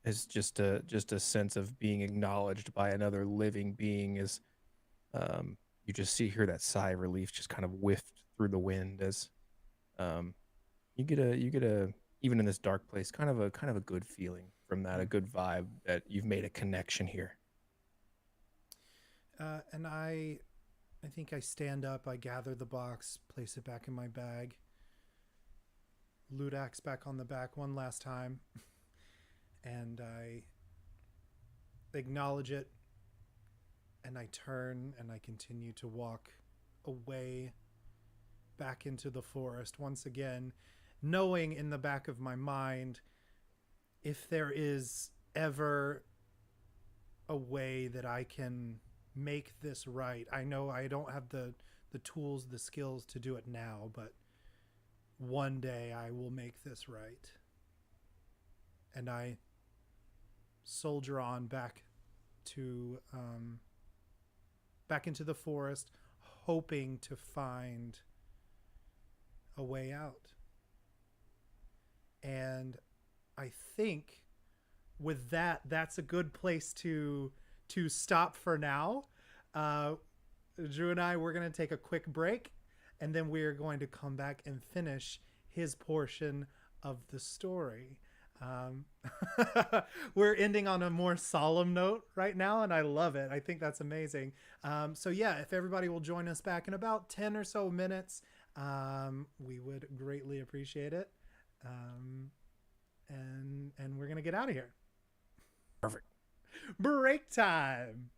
is just a sense of being acknowledged by another living being. Is you just hear that sigh of relief just kind of whiffed through the wind as um, you get a even in this dark place kind of a good feeling from that, a Hmm. good vibe that you've made a connection here. And I think I stand up, I gather the box, place it back in my bag, loot axe back on the back one last time, and I acknowledge it, and I turn and I continue to walk away back into the forest once again, knowing in the back of my mind, if there is ever a way that I can make this right. I know I don't have the tools, the skills to do it now, but one day I will make this right. And I soldier on to back into the forest, hoping to find a way out. And I think with that, that's a good place to stop for now. Uh, Drew and I, we're going to take a quick break, and then we're going to come back and finish his portion of the story. Um, we're ending on a more solemn note right now, and I love it. I think that's amazing. So, yeah, if everybody will join us back in about 10 or so minutes, we would greatly appreciate it. Um, and we're going to get out of here. Perfect. Break time.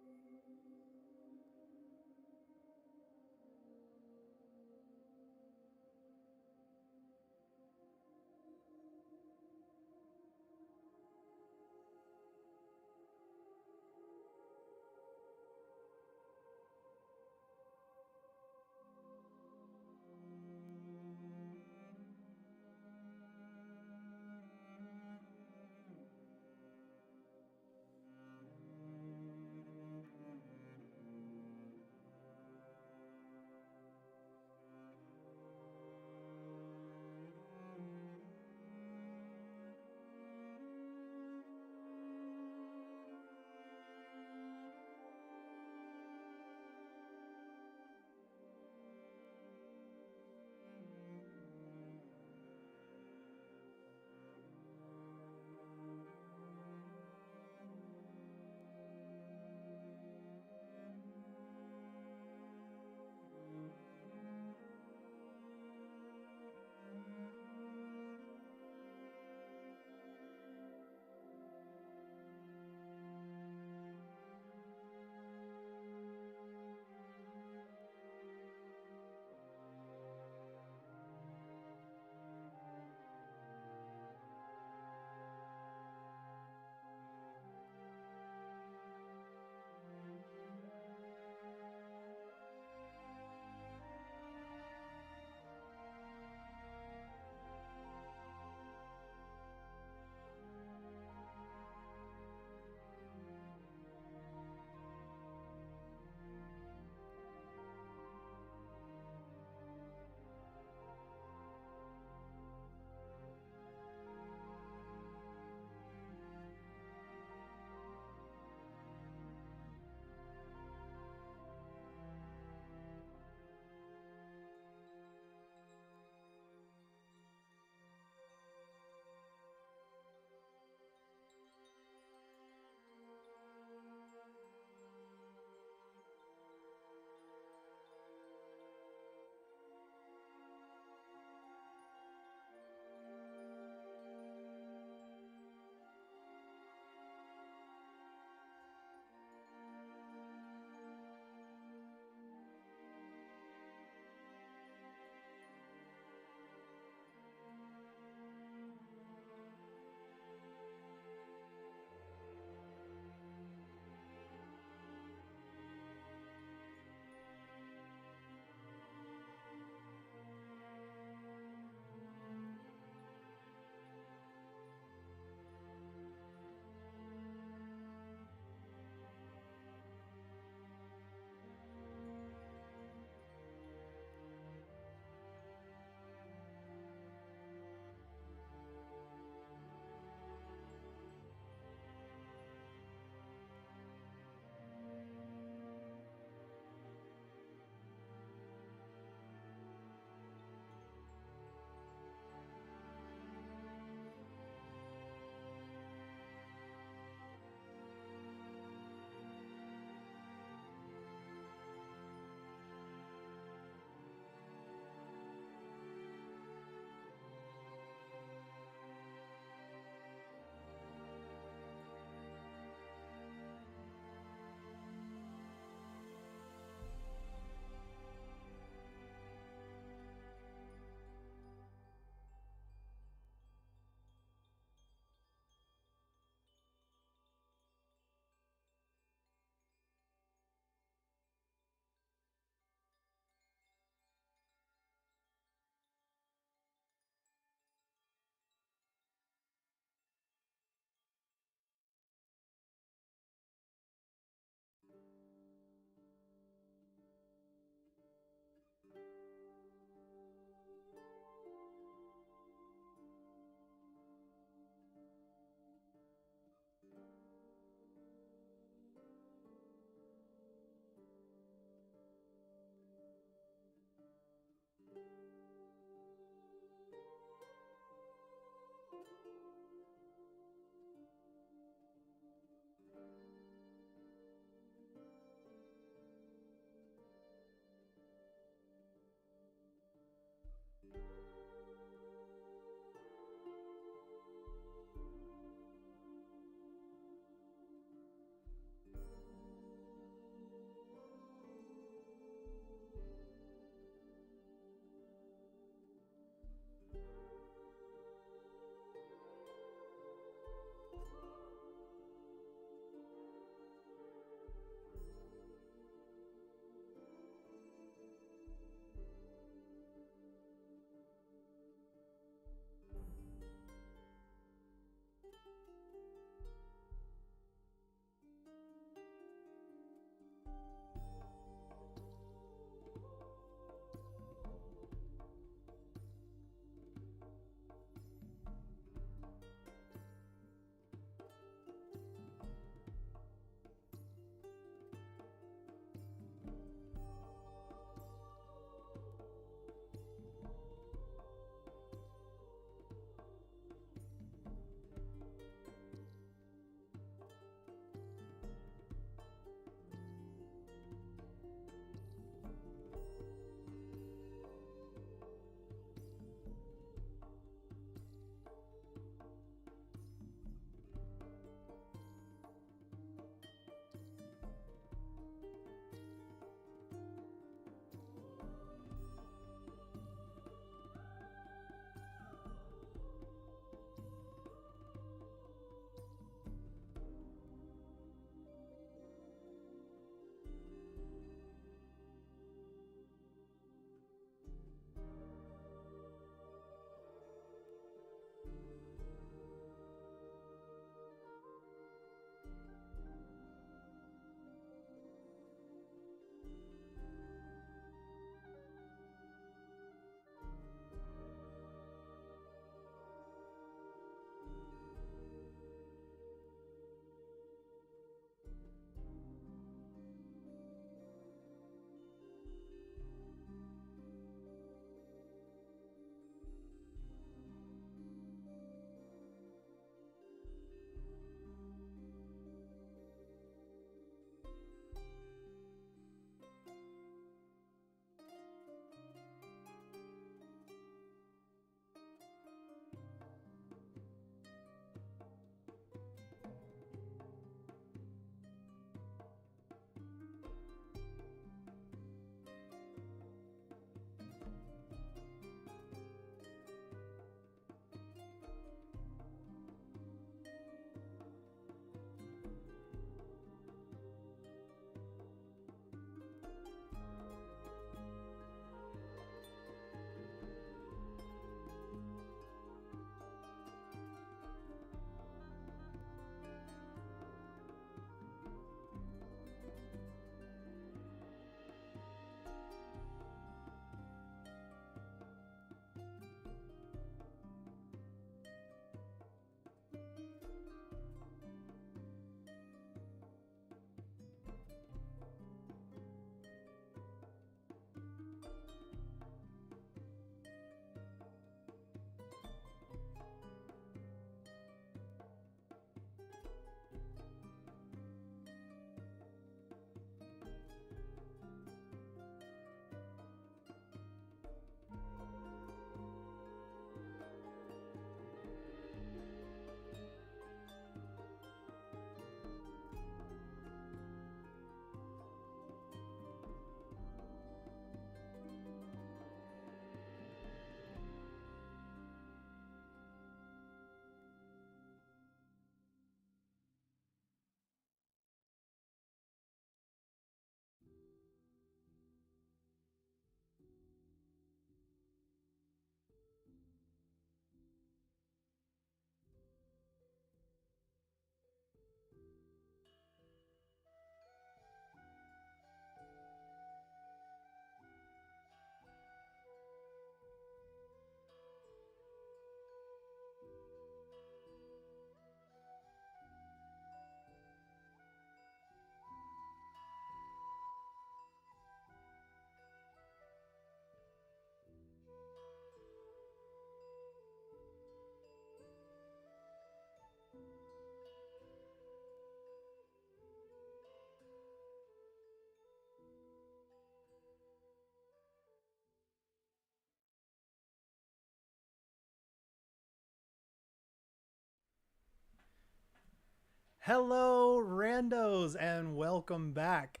Hello, randos, and welcome back.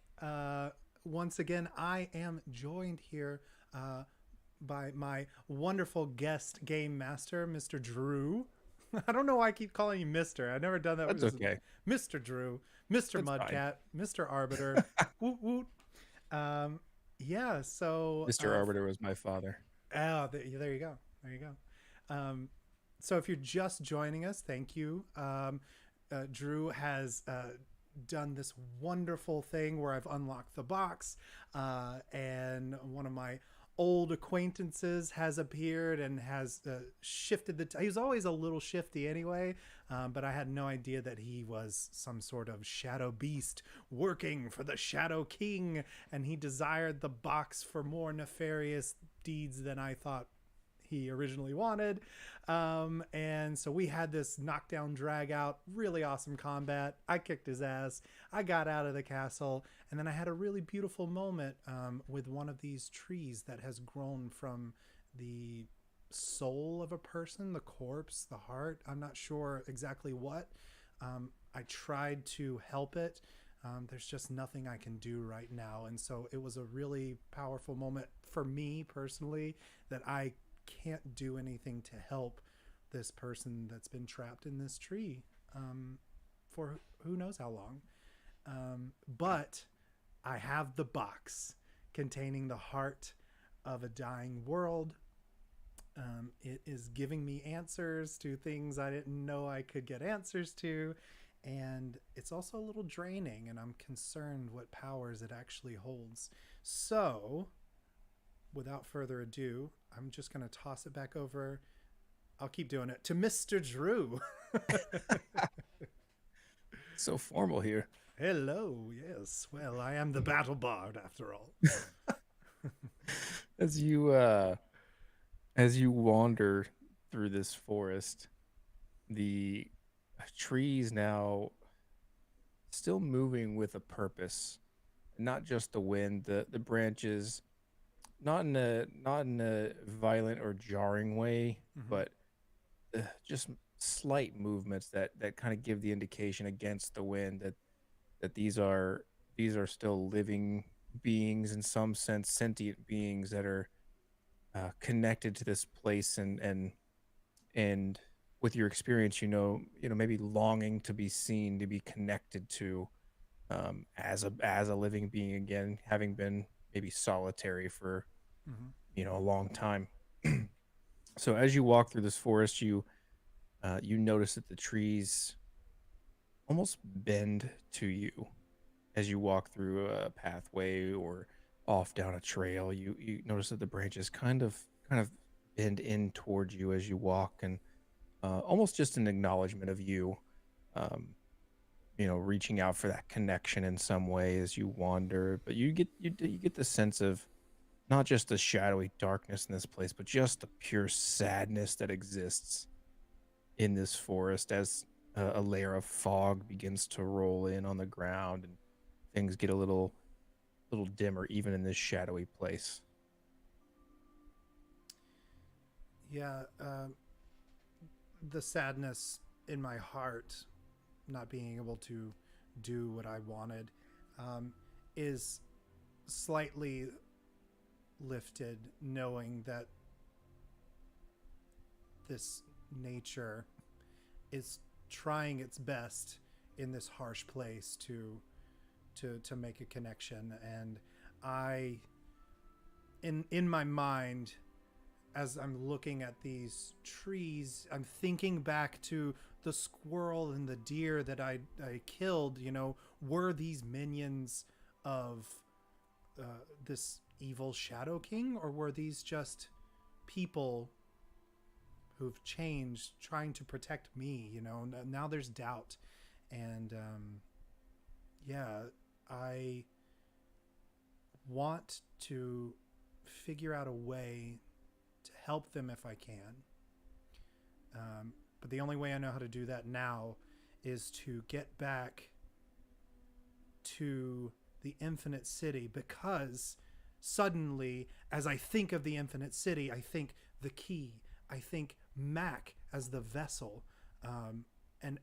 Once again, I am joined here by my wonderful guest game master, Mr. Drew. I don't know why I keep calling you Mister. I've never done that. That's okay. Mr. Drew, Mr. That's fine. Mudcat, Mr. Arbiter. Woot woot. Um, yeah. Mr. Arbiter was my father. There you go. There you go. So if you're just joining us, thank you. Drew has done this wonderful thing where I've unlocked the box, and one of my old acquaintances has appeared and has shifted he was always a little shifty anyway, but I had no idea that he was some sort of shadow beast working for the Shadow King, and he desired the box for more nefarious deeds than I thought he originally wanted. And so we had this knockdown drag out, really awesome combat. I kicked his ass. I got out of the castle, and then I had a really beautiful moment with one of these trees that has grown from the soul of a person, the corpse, the heart. I'm not sure exactly what. I tried to help it. There's just nothing I can do right now. And so it was a really powerful moment for me personally, that I can't do anything to help this person that's been trapped in this tree for who knows how long. But I have the box containing the heart of a dying world. It is giving me answers to things I didn't know I could get answers to. And it's also a little draining, and I'm concerned what powers it actually holds. So without further ado, I'm just going to toss it back over. I'll keep doing it to Mr. Drew. So formal here. Hello. Yes. Well, I am the battle bard after all. As you wander through this forest, the trees now still moving with a purpose, not just the wind. The branches, not in a violent or jarring way, but just slight movements that kind of give the indication against the wind that these are still living beings, in some sense sentient beings that are connected to this place, and with your experience, maybe longing to be seen, to be connected to, as a living being again, having been maybe solitary for a long time. So as you walk through this forest, you notice that the trees almost bend to you as you walk through a pathway or off down a trail. You notice that the branches kind of bend in towards you as you walk, and almost just an acknowledgement of you, reaching out for that connection in some way as you wander. But you get the sense of not just the shadowy darkness in this place, but just the pure sadness that exists in this forest as a layer of fog begins to roll in on the ground, and things get a little dimmer even in this shadowy place. Yeah. The sadness in my heart, not being able to do what I wanted, is slightly lifted, knowing that this nature is trying its best in this harsh place to make a connection. And I, in my mind, as I'm looking at these trees, I'm thinking back to the squirrel and the deer that I killed. Were these minions of this evil Shadow King, or were these just people who've changed, trying to protect me? Now there's doubt. And I want to figure out a way to help them if I can. But the only way I know how to do that now is to get back to the Infinite City, because suddenly, as I think of the Infinite City, I think the key, I think Mac as the vessel, and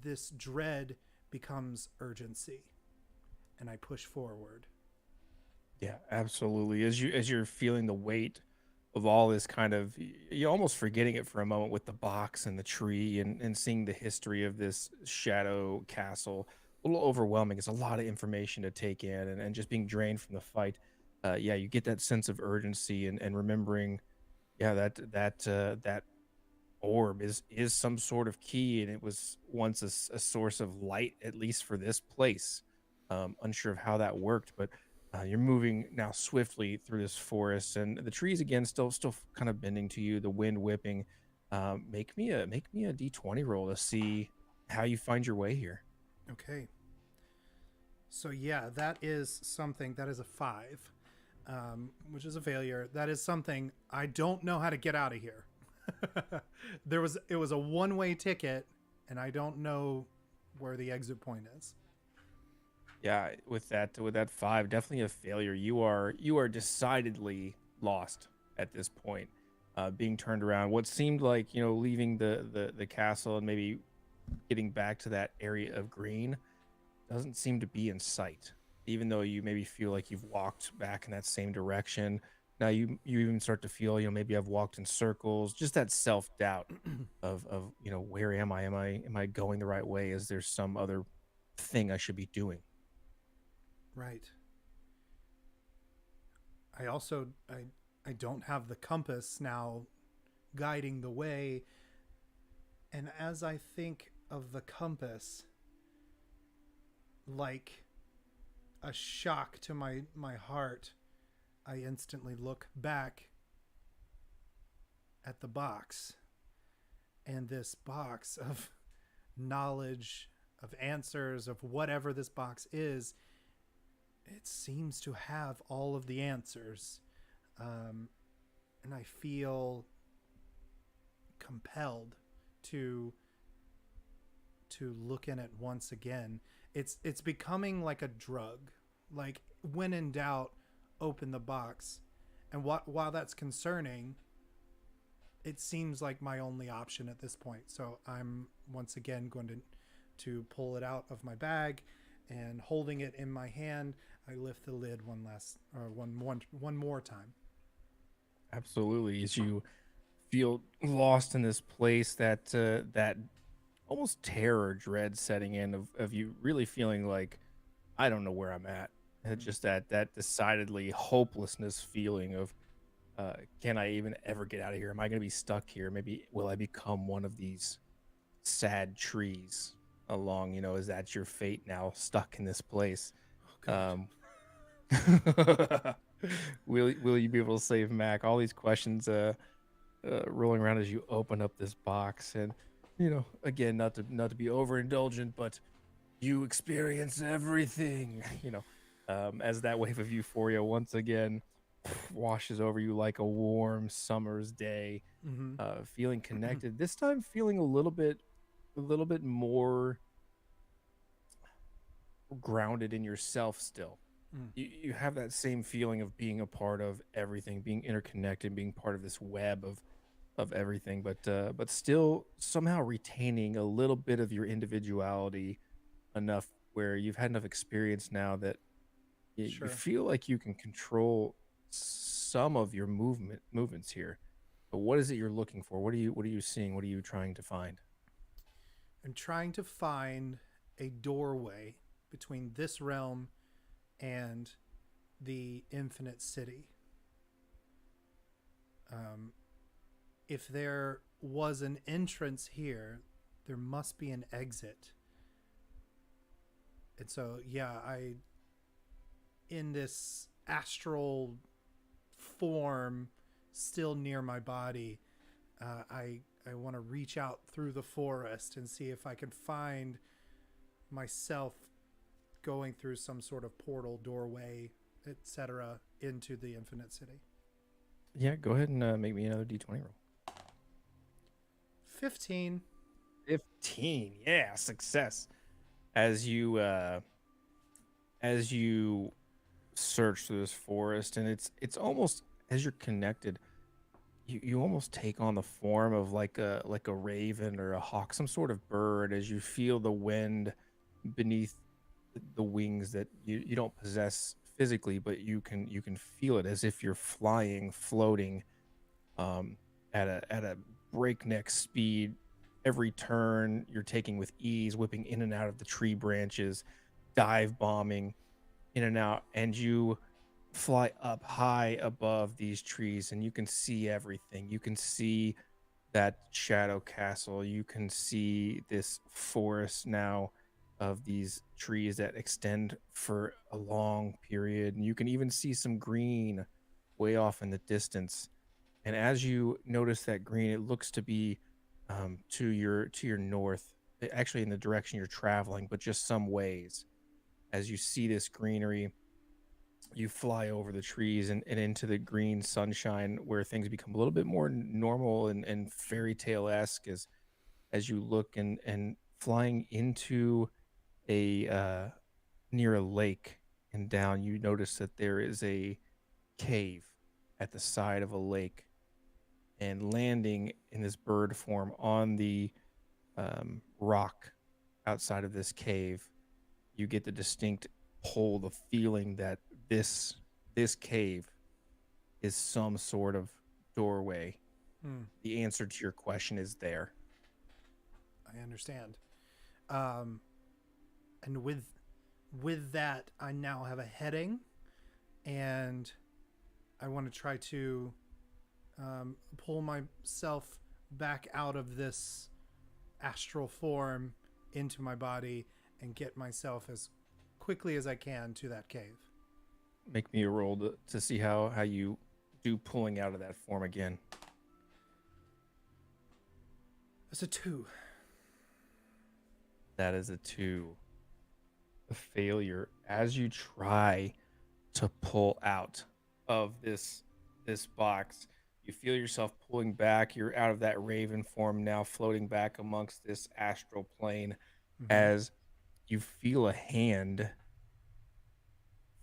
this dread becomes urgency, and I push forward. Yeah, absolutely. As you're feeling the weight of all this kind of you're almost forgetting it for a moment with the box and the tree and seeing the history of this shadow castle. A little overwhelming. It's a lot of information to take in and just being drained from the fight. Yeah, you get that sense of urgency and remembering, yeah, that orb is some sort of key, and it was once a source of light, at least for this place. Unsure of how that worked, but you're moving now swiftly through this forest, and the trees again still kind of bending to you, the wind whipping. Make me a d20 roll to see how you find your way here. Okay. So yeah, that is something. That is a 5, which is a failure. That is something I don't know how to get out of here. It was a one-way ticket, and I don't know where the exit point is. Yeah, with that 5, definitely a failure. You are decidedly lost at this point. Being turned around, what seemed like leaving the castle and maybe getting back to that area of green doesn't seem to be in sight. Even though you maybe feel like you've walked back in that same direction, now you even start to feel maybe I've walked in circles. Just that self doubt of where am I? Am I going the right way? Is there some other thing I should be doing? Right. I also I don't have the compass now guiding the way, and as I think of the compass, like a shock to my heart, I instantly look back at the box, and this box of knowledge, of answers, of whatever this box is, it seems to have all of the answers. And I feel compelled to look in it once again. It's becoming like a drug. Like, when in doubt, open the box. And while that's concerning, it seems like my only option at this point. So I'm once again going to pull it out of my bag, and holding it in my hand, I lift the lid one more time. Absolutely. As you feel lost in this place, that almost terror dread setting in of you really feeling like I don't know where I'm at. And just that decidedly hopelessness feeling of can I even ever get out of here? Am I going to be stuck here? Maybe will I become one of these sad trees along? Is that your fate now, stuck in this place? Oh God. Um, will you be able to save Mac? All these questions rolling around as you open up this box, and again, not to be overindulgent, but you experience everything. As that wave of euphoria once again washes over you like a warm summer's day, Mm-hmm. feeling connected. This time, feeling a little bit more grounded in yourself still. Mm. You have that same feeling of being a part of everything, being interconnected, being part of this web of everything, but still somehow retaining a little bit of your individuality enough where you've had enough experience now that you Sure. feel like you can control some of your movements here. But what is it you're looking for? What are you seeing? What are you trying to find? I'm trying to find a doorway between this realm and the infinite city. Um, if there was an entrance here, there must be an exit. And so, yeah, in this astral form, still near my body, I want to reach out through the forest and see if I can find myself going through some sort of portal, doorway, etc., into the infinite city. Yeah, go ahead and make me another d20 roll. 15. 15. Yeah, success. As you search through this forest, and it's almost as you're connected, you almost take on the form of like a raven or a hawk, some sort of bird, as you feel the wind beneath the wings that you don't possess physically, but you can feel it as if you're flying, floating, um, at a breakneck speed. Every turn you're taking with ease, whipping in and out of the tree branches, dive bombing in and out, and you fly up high above these trees, and you can see everything. You can see that shadow castle. You can see this forest now of these trees that extend for a long period, and you can even see some green way off in the distance. And as you notice that green, it looks to be to your north, actually in the direction you're traveling, but just some ways. As you see this greenery, you fly over the trees and into the green sunshine where things become a little bit more normal and fairy tale esque as you look and flying into a near a lake and down, you notice that there is a cave at the side of a lake, and landing in this bird form on the rock outside of this cave, you get the distinct pull, the feeling that this cave is some sort of doorway. Hmm, The answer to your question is there. I understand. Um, and with that, I now have a heading, and I want to try to pull myself back out of this astral form into my body and get myself as quickly as I can to that cave. Make me a roll to see how you do pulling out of that form again. It's a 2. That is a 2. A failure as you try to pull out of this box. You feel yourself pulling back. You're out of that raven form now, floating back amongst this astral plane Mm-hmm. as you feel a hand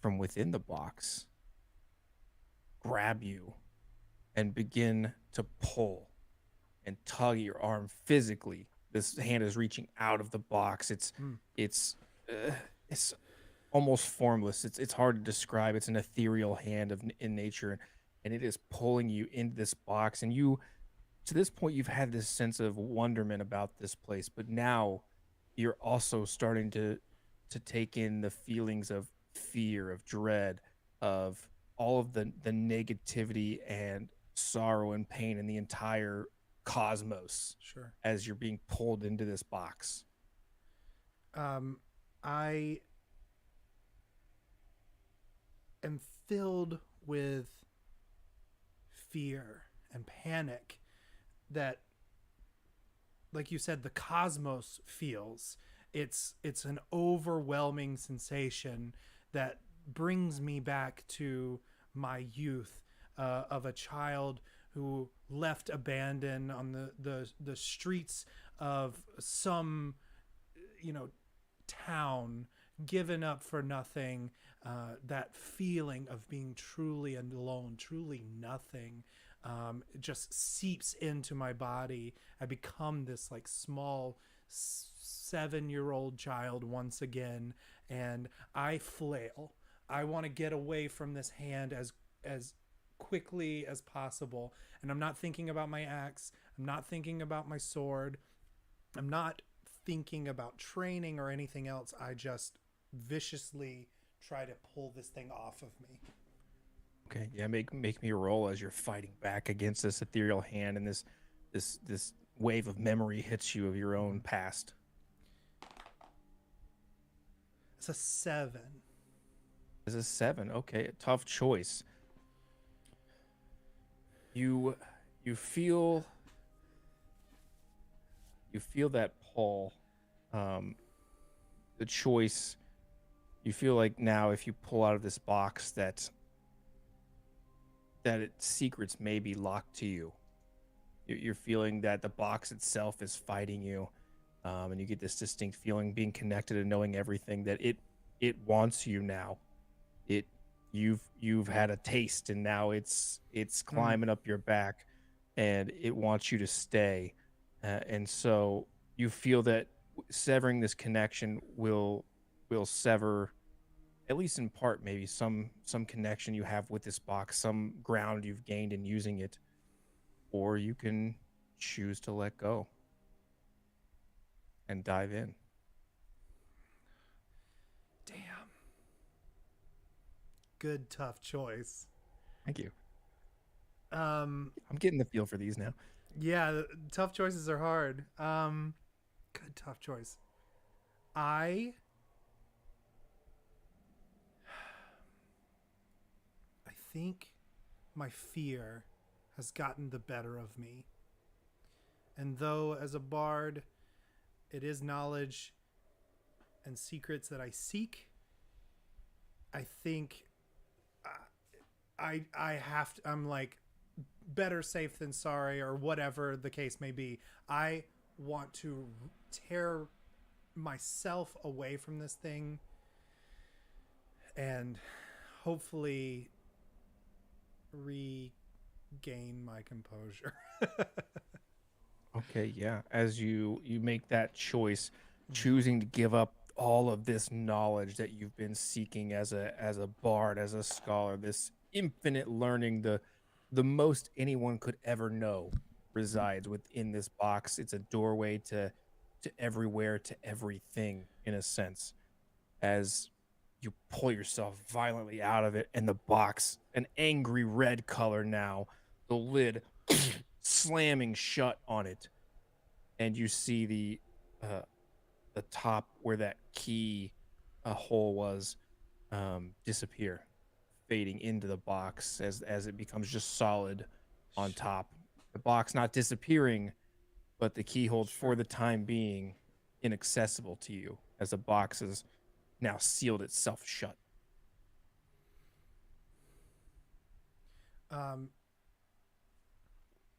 from within the box grab you and begin to pull and tug at your arm physically. This hand is reaching out of the box. Mm. It's uh, it's almost formless. It's hard to describe. It's an ethereal hand in nature, and it is pulling you into this box. And you, to this point, you've had this sense of wonderment about this place, but now you're also starting to take in the feelings of fear, of dread, of all of the negativity and sorrow and pain in the entire cosmos Sure. as you're being pulled into this box. Um, I am filled with fear and panic that, like you said, the cosmos feels. It's an overwhelming sensation that brings me back to my youth, of a child who left abandoned on the streets of some, you know, town, given up for nothing. That feeling of being truly alone, truly nothing, just seeps into my body. I become this like small 7-year-old child once again, and I flail. I want to get away from this hand as quickly as possible. And I'm not thinking about my axe. I'm not thinking about my sword. I'm not thinking about training or anything else. I just viciously try to pull this thing off of me. Okay, yeah, make me roll as you're fighting back against this ethereal hand, and this wave of memory hits you of your own Mm-hmm. past. It's a 7. This is 7. Okay, a tough choice. You you feel you feel that pull. Um, the choice. You feel like now, if you pull out of this box, that its secrets may be locked to you. You're feeling that the box itself is fighting you, and you get this distinct feeling being connected and knowing everything that it wants you now. It you've had a taste, and now it's Mm. climbing up your back. and it wants you to stay. And so you feel that severing this connection will sever, at least in part, maybe some connection you have with this box, some ground you've gained in using it, or you can choose to let go and dive in. Damn. Good, tough choice. Thank you. Um, I'm getting the feel for these now. yeah, tough choices are hard. Good, tough choice. I I think my fear has gotten the better of me. And though as a bard, it is knowledge and secrets that I seek, I think I have to, I'm like better safe than sorry or whatever the case may be. I want to tear myself away from this thing and hopefully regain my composure. Okay, yeah. As you make that choice, choosing to give up all of this knowledge that you've been seeking as a bard, as a scholar, this infinite learning, the most anyone could ever know resides within this box. It's a doorway to everywhere, to everything, in a sense. As you pull yourself violently out of it, and the box, an angry red color now, the lid slamming shut on it, and you see uh, the top where that key hole was disappear, fading into the box as it becomes just solid on top. The box not disappearing, but the keyhole for Sure. the time being inaccessible to you as the box has now sealed itself shut. Um,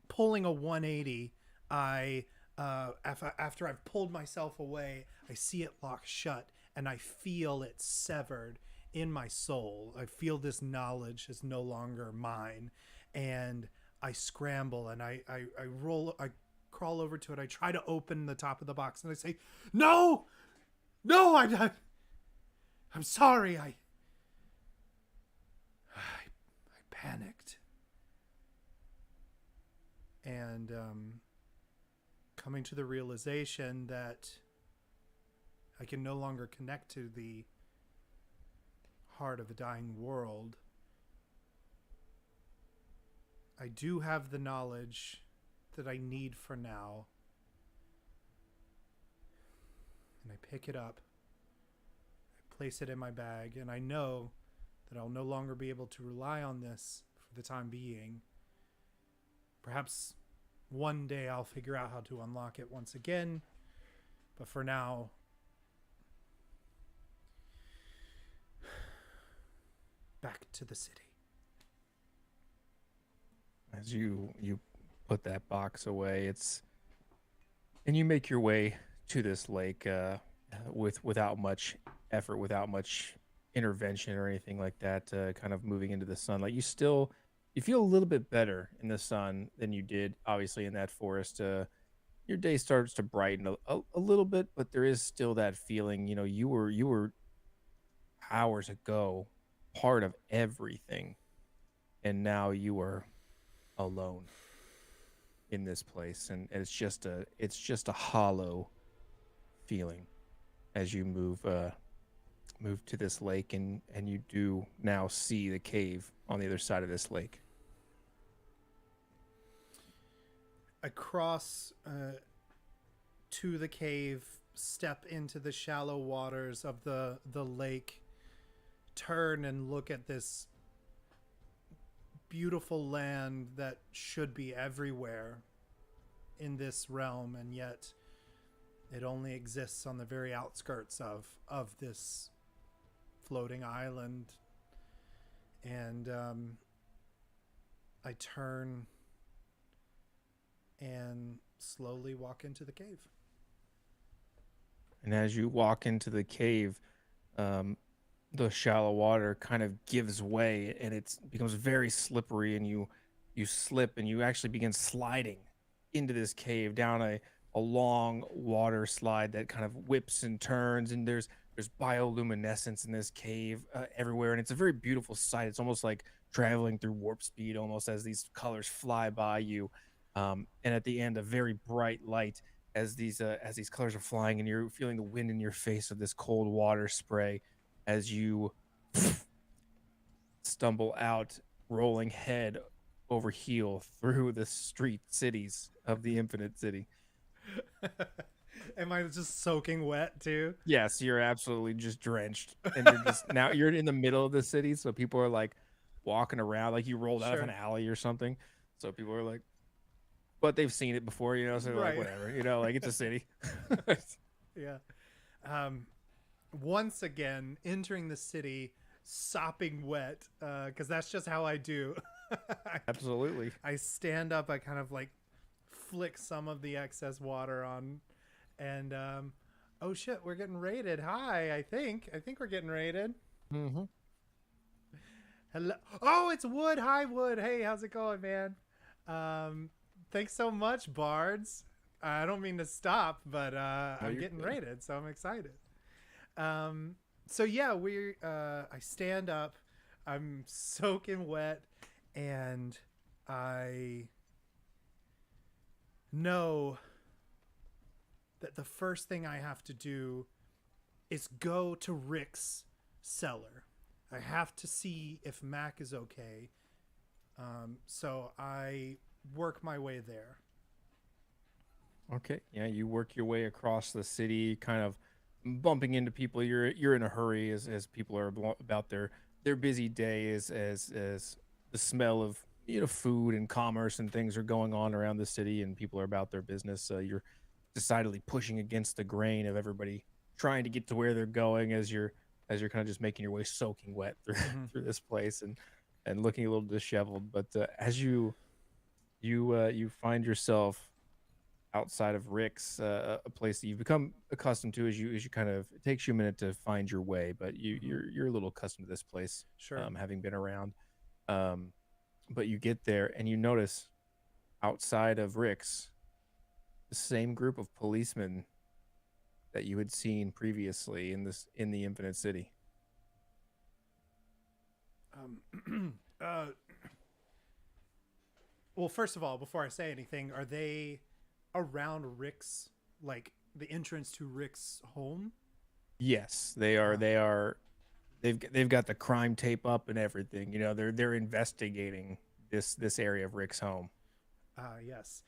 Pulling a 180, I after I've pulled myself away, I see it lock shut, and I feel it severed in my soul. I feel this knowledge is no longer mine, and I scramble and I roll, I crawl over to it. I try to open the top of the box, and I say, "No, no, I'm sorry. I panicked." And coming to the realization that I can no longer connect to the heart of a dying world, I do have the knowledge that I need for now. And I pick it up, I place it in my bag, and I know that I'll no longer be able to rely on this for the time being. Perhaps one day I'll figure out how to unlock it once again, but for now, back to the city. As you put that box away, it's and you make your way to this lake without much effort, without much intervention or anything like that. Kind of moving into the sunlight, you feel a little bit better in the sun than you did, obviously, in that forest. Your day starts to brighten a little bit, but there is still that feeling. You know, you were hours ago part of everything, and now you are alone in this place, and it's just a hollow feeling as you move to this lake, and you do now see the cave on the other side of this lake. I cross to the cave, step into the shallow waters of the lake, turn and look at this beautiful land that should be everywhere in this realm, and yet it only exists on the very outskirts of this floating island. And I turn and slowly walk into the cave. And as you walk into the cave, um, the shallow water kind of gives way, and it becomes very slippery, and you slip and you actually begin sliding into this cave down a long water slide that kind of whips and turns, and there's bioluminescence in this cave everywhere, and it's a very beautiful sight. It's almost like traveling through warp speed almost as these colors fly by you. And at the end, a very bright light as these colors are flying, and you're feeling the wind in your face of this cold water spray as you stumble out, rolling head over heel through the street cities of the Infinite City. Am I just soaking wet too? Yes, you're absolutely just drenched, and you're just now you're in the middle of the city, so people are like walking around like you rolled out of Sure. an alley or something. So people are like, but they've seen it before, so they're like, Right. whatever, like it's a city. Yeah. Once again, entering the city, sopping wet, because that's just how I do. Absolutely. I stand up, I kind of like flick some of the excess water on, and oh shit, we're getting raided. Hi, I think we're getting raided. Mm-hmm. Hello. Oh, it's Wood. Hi, Wood. Hey, how's it going, man? Thanks so much, Bards. I don't mean to stop, but I'm getting good. raided, so I'm excited. So yeah, I stand up, I'm soaking wet, and I know that the first thing I have to do is go to Rick's cellar. I have to see if Mac is okay. So I work my way there. Okay. Yeah, you work your way across the city, kind of bumping into people. You're in a hurry as people are about their busy day as the smell of food and commerce and things are going on around the city, and people are about their business. You're decidedly pushing against the grain of everybody trying to get to where they're going as you're kind of just making your way soaking wet through through this place and looking a little disheveled. But as you find yourself outside of Rick's, a place that you've become accustomed to as you kind of, it takes you a minute to find your way, but you're a little accustomed to this place, Sure. having been around. But you get there and you notice outside of Rick's the same group of policemen that you had seen previously in the Infinite City. Well, first of all, before I say anything, are they around Rick's, like the entrance to Rick's home? Yes, they are. They are. They've got the crime tape up and everything. They're investigating this area of Rick's home. Yes.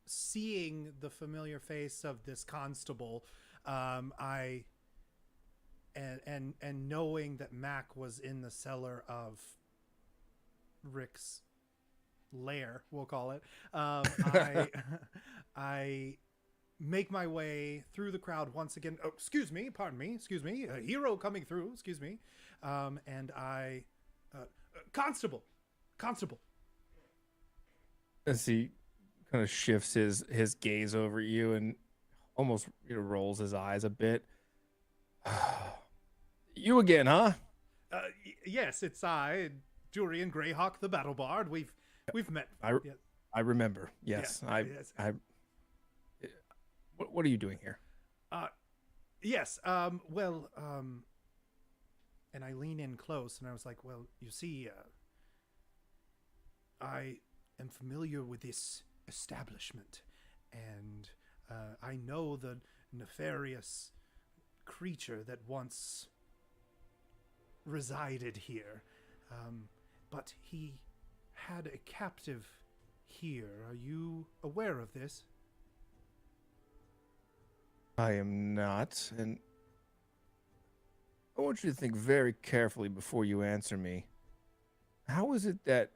Seeing the familiar face of this constable, I and knowing that Mac was in the cellar of Rick's lair, we'll call it, I make my way through the crowd once again. Oh, excuse me, a hero coming through, excuse me. And I, constable. As he kind of shifts his gaze over you and almost rolls his eyes a bit. You again, huh? Yes, it's I, Durian Greyhawk, the battle bard. We've met. I remember. Yes, Yeah, yes. What are you doing here? Yes. Well. And I lean in close, and I was like, "Well, you see, I am familiar with this establishment, and I know the nefarious creature that once resided here, but he had a captive here. Are you aware of this?" I am not, and I want you to think very carefully before you answer me. How is it that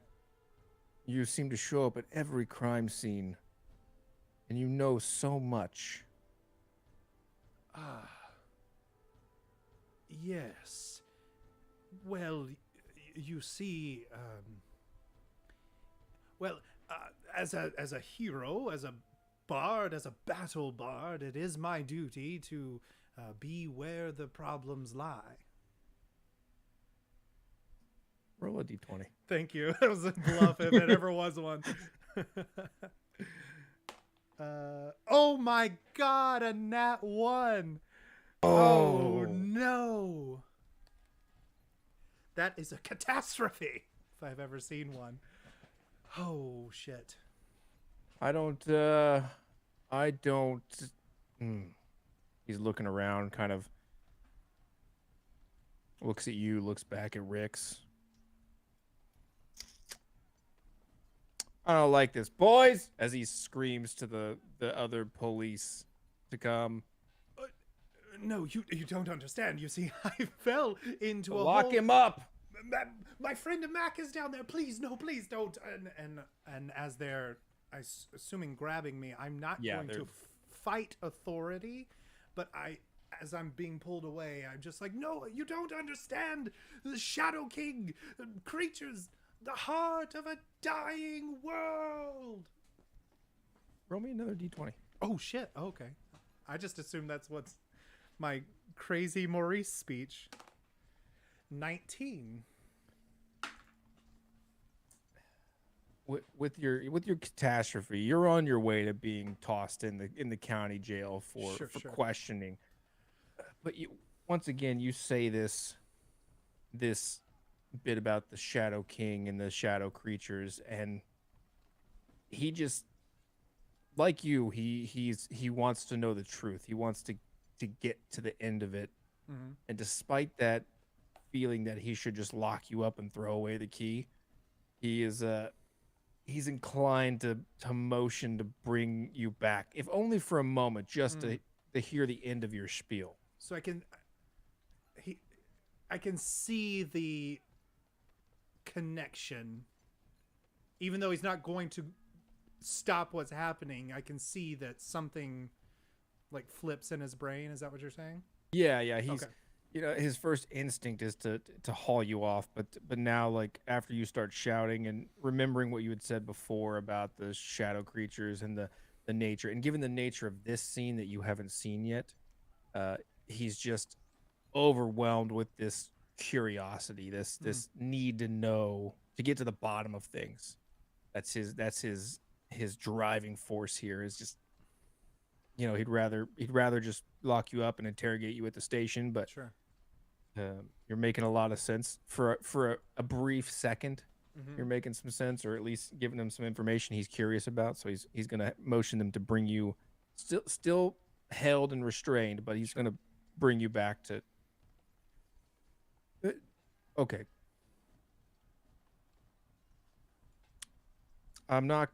you seem to show up at every crime scene and you know so much? Yes. Well, you see, as a hero, as a bard, as a battle bard, it is my duty to be where the problems lie. Roll a d20. Thank you. That was a bluff if it ever was one. Oh my god, a nat 1. Oh no. That is a catastrophe if I've ever seen one. Oh shit. I don't. He's looking around, kind of looks at you, looks back at Rix. I don't like this, boys, as he screams to the other police to come. No, you don't understand. You see, I fell into a Lock hole. him up. My friend Mac is down there. Please, no, please don't. And as they're, assuming grabbing me, I'm not going to fight authority, but as I'm being pulled away, I'm just like, no, you don't understand. The Shadow King, creatures, the heart of a dying world. Roll me another d20. Oh shit. Okay. I just assumed that's what's my crazy Maurice speech. 19. With your catastrophe, you're on your way to being tossed in the county jail for questioning. But once again, you say this bit about the Shadow King and the shadow creatures, and he just, like you, he wants to know the truth. He wants to get to the end of it. Mm-hmm. And despite that feeling that he should just lock you up and throw away the key, he's inclined to motion to bring you back, if only for a moment, just to hear the end of your spiel. So I can see the connection. Even though he's not going to stop what's happening, I can see that something like flips in his brain. Is that what you're saying? Yeah. He's okay. His first instinct is to haul you off, but now, like, after you start shouting and remembering what you had said before about the shadow creatures and the nature, and given the nature of this scene that you haven't seen yet, he's just overwhelmed with this curiosity, this need to know, to get to the bottom of things. That's his driving force here, is just, he'd rather just lock you up and interrogate you at the station, but sure. You're making a lot of sense for a brief second. Mm-hmm. You're making some sense, or at least giving him some information he's curious about. So he's gonna motion them to bring you, still held and restrained, but he's gonna bring you back to. Okay. I'm not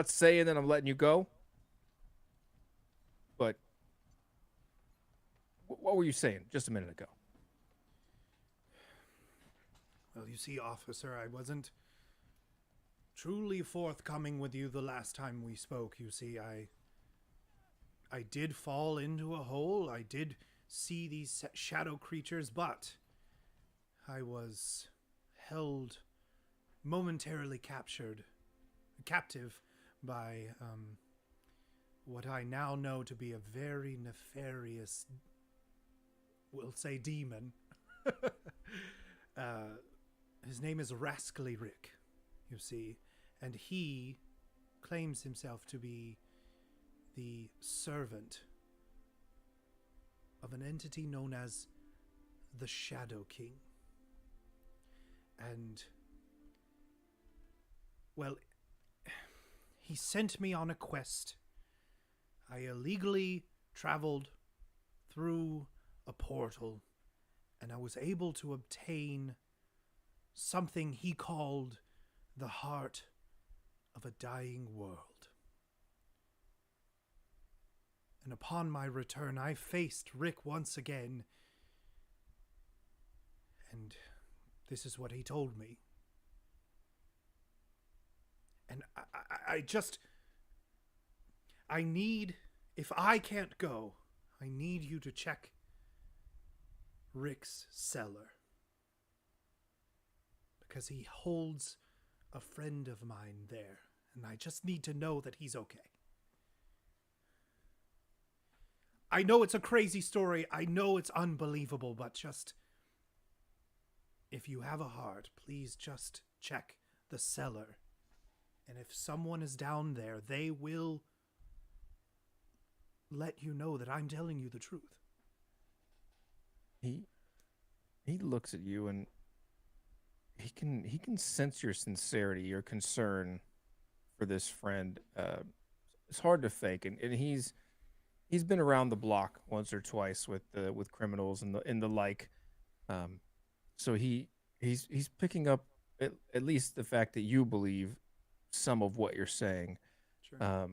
saying that I'm letting you go, but what were you saying just a minute ago? Well, you see, officer, I wasn't truly forthcoming with you the last time we spoke. You see, I did fall into a hole. I did see these shadow creatures, but I was held, momentarily captive by what I now know to be a very nefarious, we'll say, demon. His name is Rascally Rick, you see, and he claims himself to be the servant of an entity known as the Shadow King. And, well, he sent me on a quest. I illegally traveled through a portal, and I was able to obtain something he called the heart of a dying world. And upon my return, I faced Rick once again, and this is what he told me. And I need, if I can't go, I need you to check Rick's cellar, because he holds a friend of mine there, and I just need to know that he's okay. I know it's a crazy story. I know it's unbelievable, but just if you have a heart, please just check the cellar. And if someone is down there, they will let you know that I'm telling you the truth. He looks at you and he can sense your sincerity, your concern for this friend. It's hard to fake, and he's been around the block once or twice with criminals and the like. Um, so he's picking up at least the fact that you believe some of what you're saying. Sure.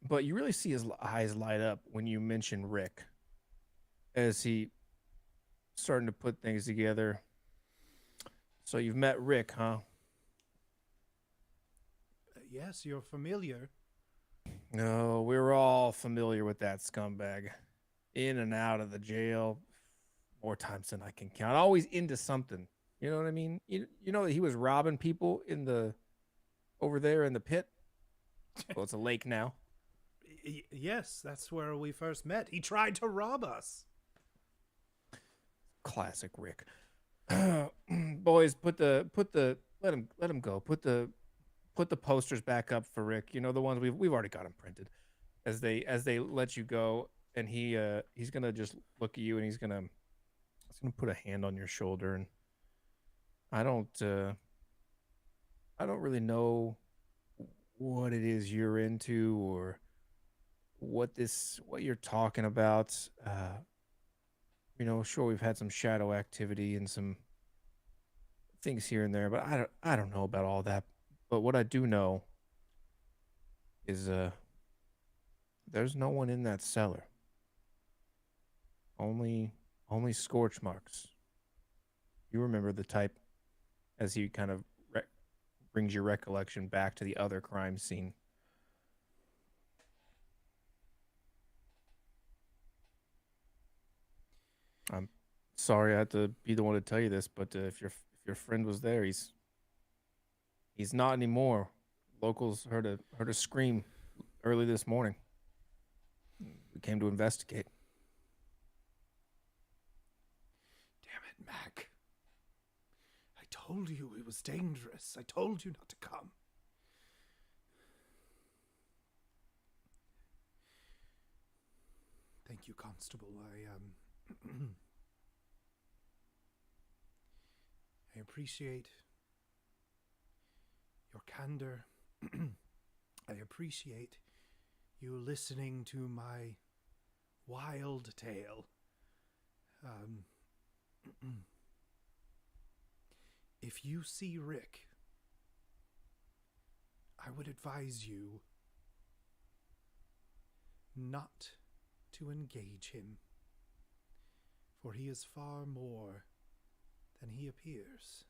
But you really see his eyes light up when you mention Rick as he starting to put things together. So you've met Rick, huh? Yes, you're familiar. No, we're all familiar with that scumbag. In and out of the jail more times than I can count. Always into something. You know what I mean? You know that he was robbing people in the over there in the pit? Well, it's a lake now. Yes, that's where we first met. He tried to rob us. Classic Rick. Boys, let him go. Put the posters back up for Rick. You know, the ones we've already got them printed. As they let you go, and he's gonna just look at you and he's gonna put a hand on your shoulder. And I don't really know what it is you're into or what you're talking about. Sure, we've had some shadow activity and some things here and there, but I don't know about all that. But what I do know is there's no one in that cellar. Only scorch marks. You remember the type as he kind of brings your recollection back to the other crime scene. I'm sorry I had to be the one to tell you this, but if your friend was there, he's not anymore. Locals heard a scream early this morning. We came to investigate. Damn it, Mac. I told you it was dangerous. I told you not to come. Thank you, Constable. I appreciate your candor. I appreciate you listening to my wild tale. If you see Rick, I would advise you not to engage him, for he is far more than he appears.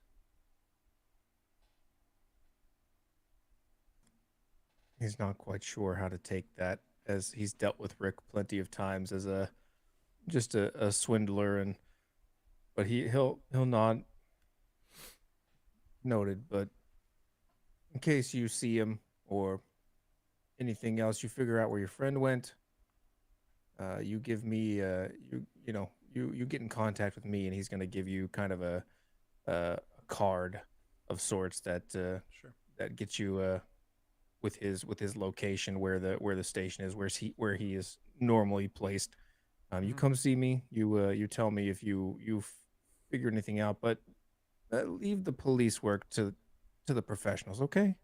He's not quite sure how to take that, as he's dealt with Rick plenty of times as just a swindler, but he'll nod. Noted. But in case you see him or anything else, you figure out where your friend went. You give me you get in contact with me, and he's going to give you kind of a card of sorts that Sure. that gets you with his location where the station is, where he is normally placed. You come see me. You tell me if you figure anything out, but leave the police work to the professionals, okay?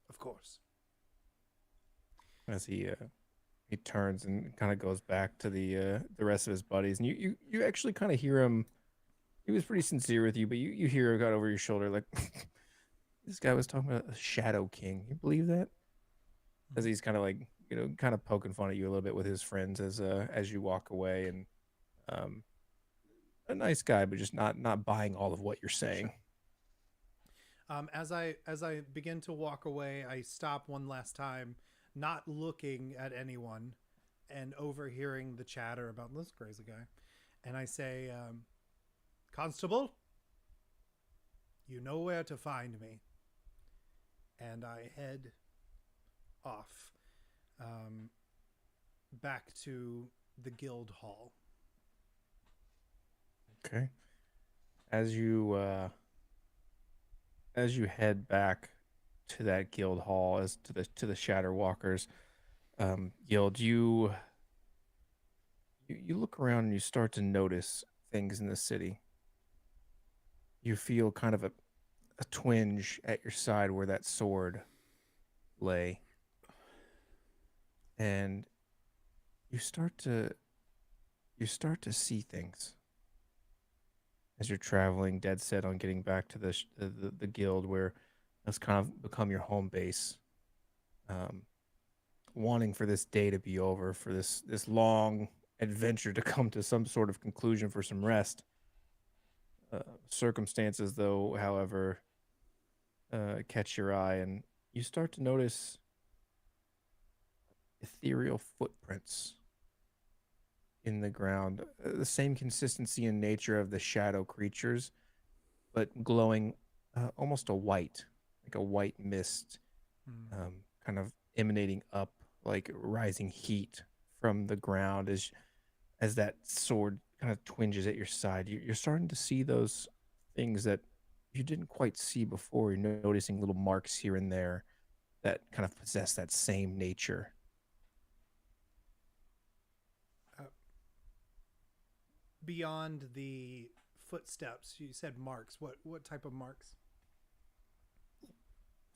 Of course. As he turns and kind of goes back to the rest of his buddies, and you actually kind of hear him. He was pretty sincere with you, but you hear him got over your shoulder like, this guy was talking about a Shadow King. You believe that? As he's kind of like, kind of poking fun at you a little bit with his friends as you walk away, and a nice guy, but just not buying all of what you're saying. Sure. As I begin to walk away, I stop one last time, not looking at anyone, and overhearing the chatter about this crazy guy, and I say, Constable, you know where to find me. And I head off back to the guild hall. Okay. As you uh, as you head back to that guild hall, as to the Shatterwalkers guild, you look around and you start to notice things in the city. You feel kind of a twinge at your side where that sword lay, and you start to you start to see things as you're traveling, dead set on getting back to the guild where that's kind of become your home base. Um, Wanting for this day to be over, for this long adventure to come to some sort of conclusion for some rest. Circumstances, though, however, catch your eye, and you start to notice ethereal footprints in the ground, the same consistency and nature of the shadow creatures, but glowing almost a white, like a white mist, Mm. kind of emanating up like rising heat from the ground as that sword kind of twinges at your side. You're starting to see those things that you didn't quite see before. You're noticing little marks here and there that kind of possess that same nature. Uh, Beyond the footsteps, you said marks. What type of marks?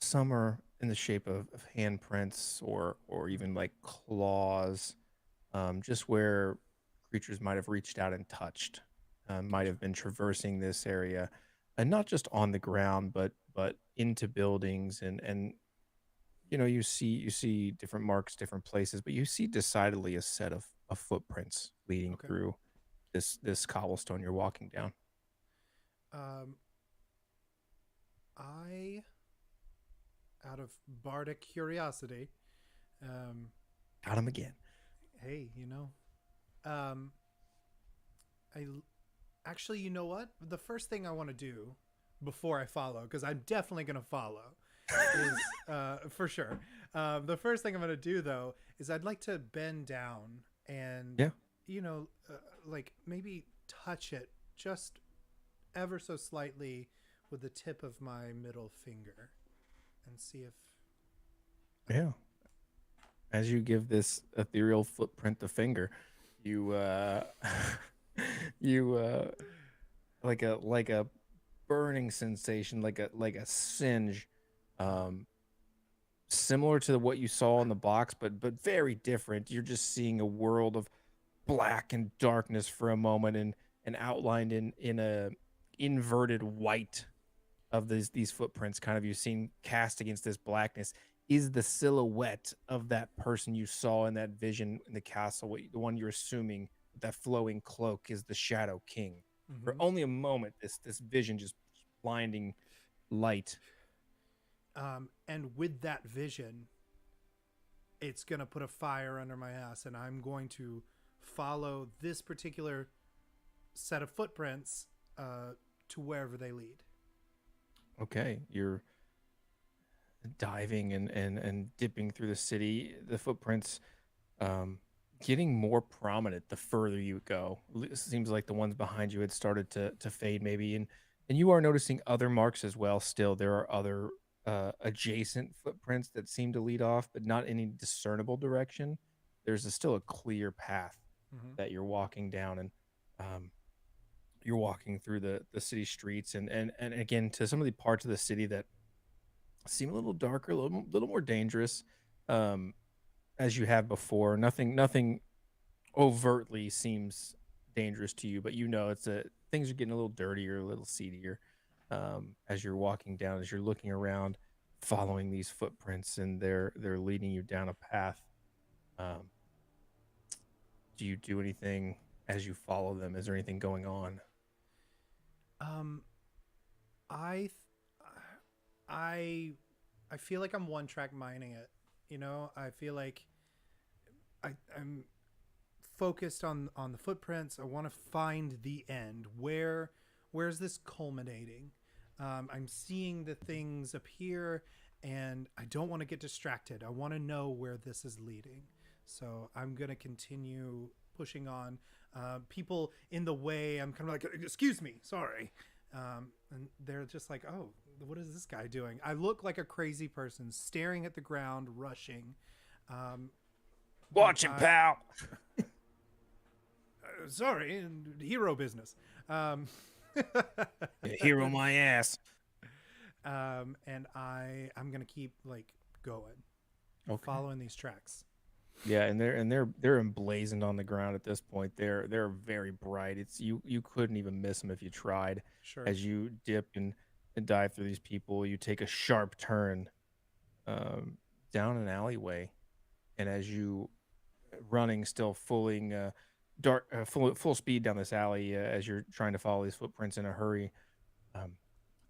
Some are in the shape of handprints or Mm. even like claws, just where creatures might have reached out and touched, might Gotcha. have been traversing this area, and not just on the ground, but into buildings and you see different marks, different places, but you see decidedly a set of footprints leading Okay. through this cobblestone you're walking down. Um, I, out of bardic curiosity, um, Got him again. hey, um, I actually, you know what? The first thing I want to do before I follow, because I'm definitely going to follow, is for sure. The first thing I'm going to do though is I'd like to bend down and, Yeah. you know, uh, like maybe touch it just ever so slightly with the tip of my middle finger and see if I. Yeah. As you give this ethereal footprint the finger, you you like a burning sensation, like a singe, um, similar to what you saw in the box, but very different. You're just seeing a world of black and darkness for a moment, and outlined in a inverted white of these footprints, kind of, you've seen cast against this blackness, is the silhouette of that person you saw in that vision in the castle, the one you're assuming with that flowing cloak is the Shadow King. For Mm-hmm. only a moment, this vision just blinding light. And with that vision, it's gonna put a fire under my ass, and I'm going to follow this particular set of footprints to wherever they lead. Okay, you're diving and dipping through the city. The footprints um, getting more prominent the further you go. It seems like the ones behind you had started to fade, maybe, and you are noticing other marks as well. Still, there are other adjacent footprints that seem to lead off, but not any discernible direction. There's still a clear path Mm-hmm. that you're walking down, and um, you're walking through the city streets, and again to some of the parts of the city that seem a little darker, a little more dangerous. Um, as you have before. Nothing overtly seems dangerous to you, but it's a things are getting a little dirtier, a little seedier, as you're walking down, as you're looking around, following these footprints, and they're leading you down a path. Um, do you do anything as you follow them? Is there anything going on? Um, I, th- I, I feel like I'm one track mining it. I feel like I'm focused on the footprints. I want to find the end. Where's this culminating? I'm seeing the things appear, and I don't want to get distracted. I want to know where this is leading. So I'm gonna continue pushing on. People in the way. I'm kind of like, excuse me, sorry. And they're just like, oh, what is this guy doing? I look like a crazy person staring at the ground, rushing. Watch him, pal. Sorry, hero business. Hero my ass. And I'm gonna keep like going, following these tracks. Yeah, and they're emblazoned on the ground at this point. They're very bright. It's you couldn't even miss them if you tried. Sure. As you dip and dive through these people, you take a sharp turn down an alleyway, and as you running still full speed down this alley as you're trying to follow these footprints in a hurry,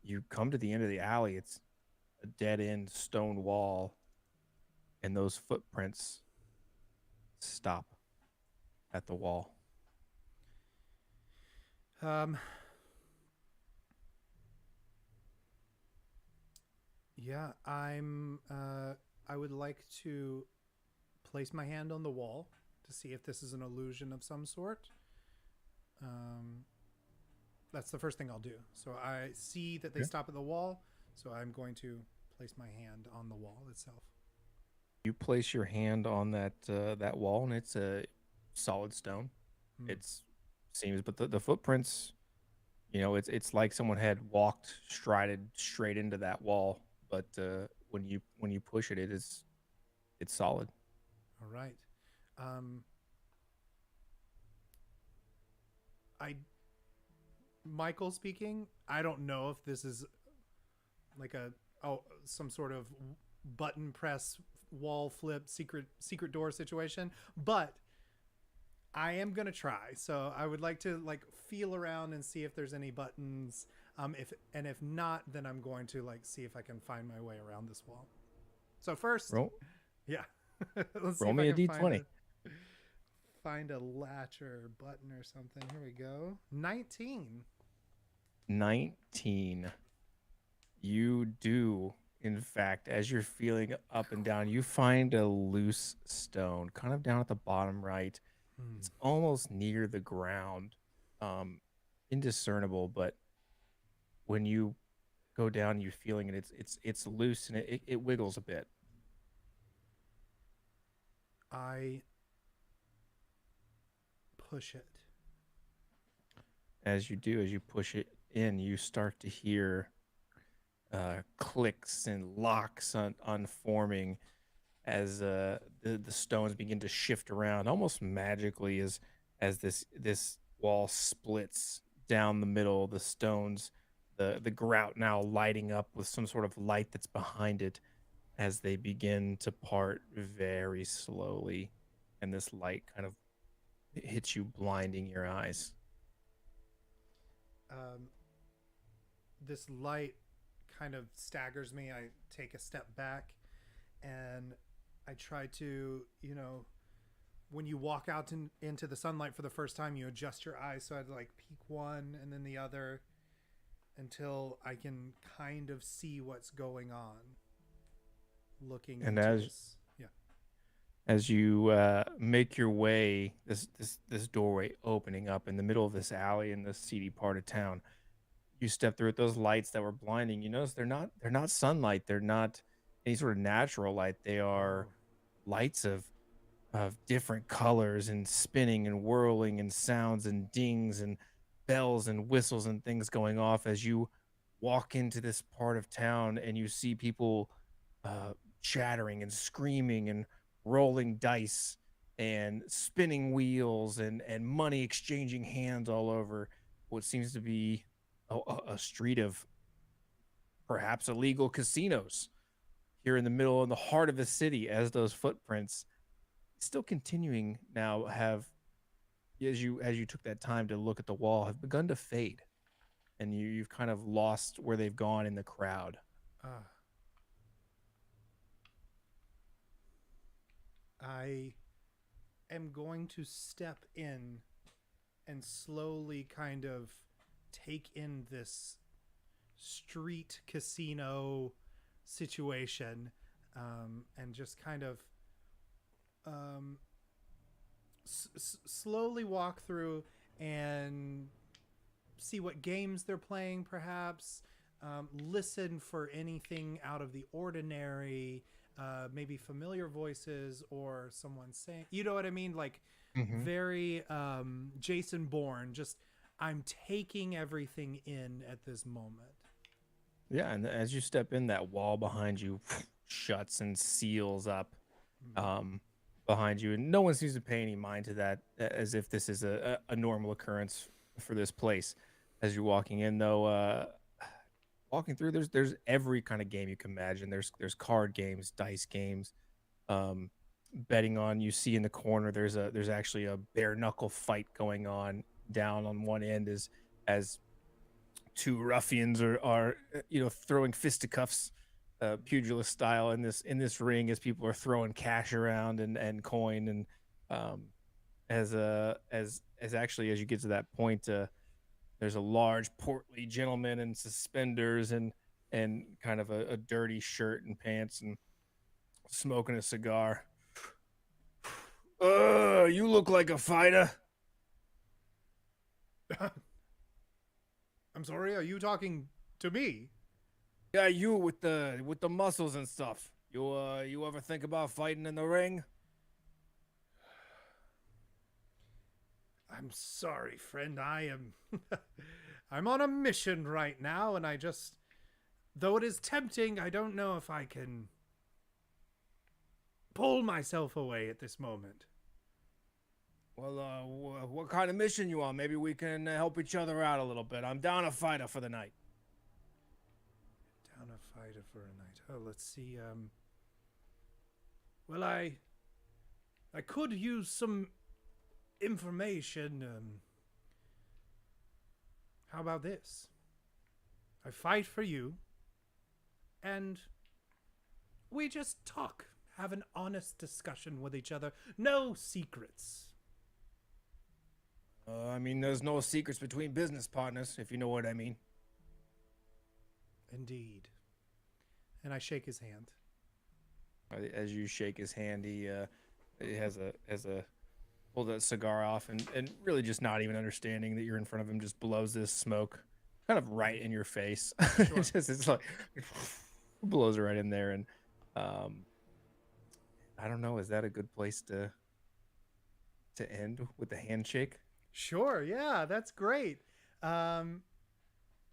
you come to the end of the alley. It's a dead end stone wall, and those footprints stop at the wall. Yeah, I would like to place my hand on the wall to see if this is an illusion of some sort. That's the first thing I'll do. So I see that they stop at the wall, so I'm going to place my hand on the wall itself. You place your hand on that wall, and it's a solid stone. It's seems, but the footprints, it's like someone had strided straight into that wall. But when you push it, it's solid. All right. Michael speaking. I don't know if this is like some sort of button press wall flip secret door situation, but I am gonna try. So I would like to like feel around and see if there's any buttons. If not, then I'm going to like see if I can find my way around this wall. So first, yeah, let's roll me a D20. Find a latch or button or something. Here we go. 19. You do, in fact, as you're feeling up and down, you find a loose stone kind of down at the bottom right. It's almost near the ground, indiscernible, but when you go down, you're feeling it. It's loose, and it wiggles a bit. I push it. As you push it in, you start to hear clicks and locks unforming as the stones begin to shift around almost magically as this wall splits down the middle. The stones, the grout now lighting up with some sort of light that's behind it as they begin to part very slowly, and this light kind of hits you, blinding your eyes. This light kind of staggers me. I take a step back and I try to, when you walk out into the sunlight for the first time, you adjust your eyes. So I'd like peek one and then the other until I can kind of see what's going on. Looking And into this. Yeah. As you make your way, this doorway opening up in the middle of this alley in this seedy part of town, you step through it. Those lights that were blinding, you notice they're not sunlight. They're not any sort of natural light. They are lights of different colors and spinning and whirling and sounds and dings and bells and whistles and things going off as you walk into this part of town, and you see people chattering and screaming and rolling dice and spinning wheels and money exchanging hands all over what seems to be a street of perhaps illegal casinos here in the heart of the city, as those footprints still continuing now have, as you took that time to look at the wall, have begun to fade, and you've kind of lost where they've gone in the crowd. I am going to step in and slowly kind of take in this street casino situation, and just kind of slowly walk through and see what games they're playing, perhaps. Listen for anything out of the ordinary, maybe familiar voices or someone saying, you know what I mean? Like Mm-hmm. very Jason Bourne. Just I'm taking everything in at this moment. Yeah, and as you step in, that wall behind you shuts and seals up um, behind you, and no one seems to pay any mind to that, as if this is a normal occurrence for this place. As you're walking in, though, walking through, there's every kind of game you can imagine. There's card games, dice games, um, betting on. You see in the corner, there's actually a bare knuckle fight going on down on one end as two ruffians are throwing fisticuffs, pugilist style in this ring as people are throwing cash around and coin and um as actually as you get to that point, there's a large portly gentleman in suspenders and kind of a dirty shirt and pants and smoking a cigar. You look like a fighter. I'm sorry, are you talking to me? Yeah, you with the muscles and stuff. You ever think about fighting in the ring? I'm sorry, friend. I am. I'm on a mission right now, and I just. Though it is tempting, I don't know if I can pull myself away at this moment. Well, what kind of mission you on? Maybe we can help each other out a little bit. I'm down a fighter for the night. Down a fighter for a night. Oh, let's see. Well, I could use some information. How about this? I fight for you, and we just talk, have an honest discussion with each other. No secrets. I mean, there's no secrets between business partners, if you know what I mean. Indeed. And I shake his hand. As you shake his hand, he has a pull that cigar off and really just not even understanding that you're in front of him, just blows this smoke kind of right in your face. Sure. It's like blows it right in there, and I don't know, is that a good place to end with the handshake? Sure, yeah, that's great.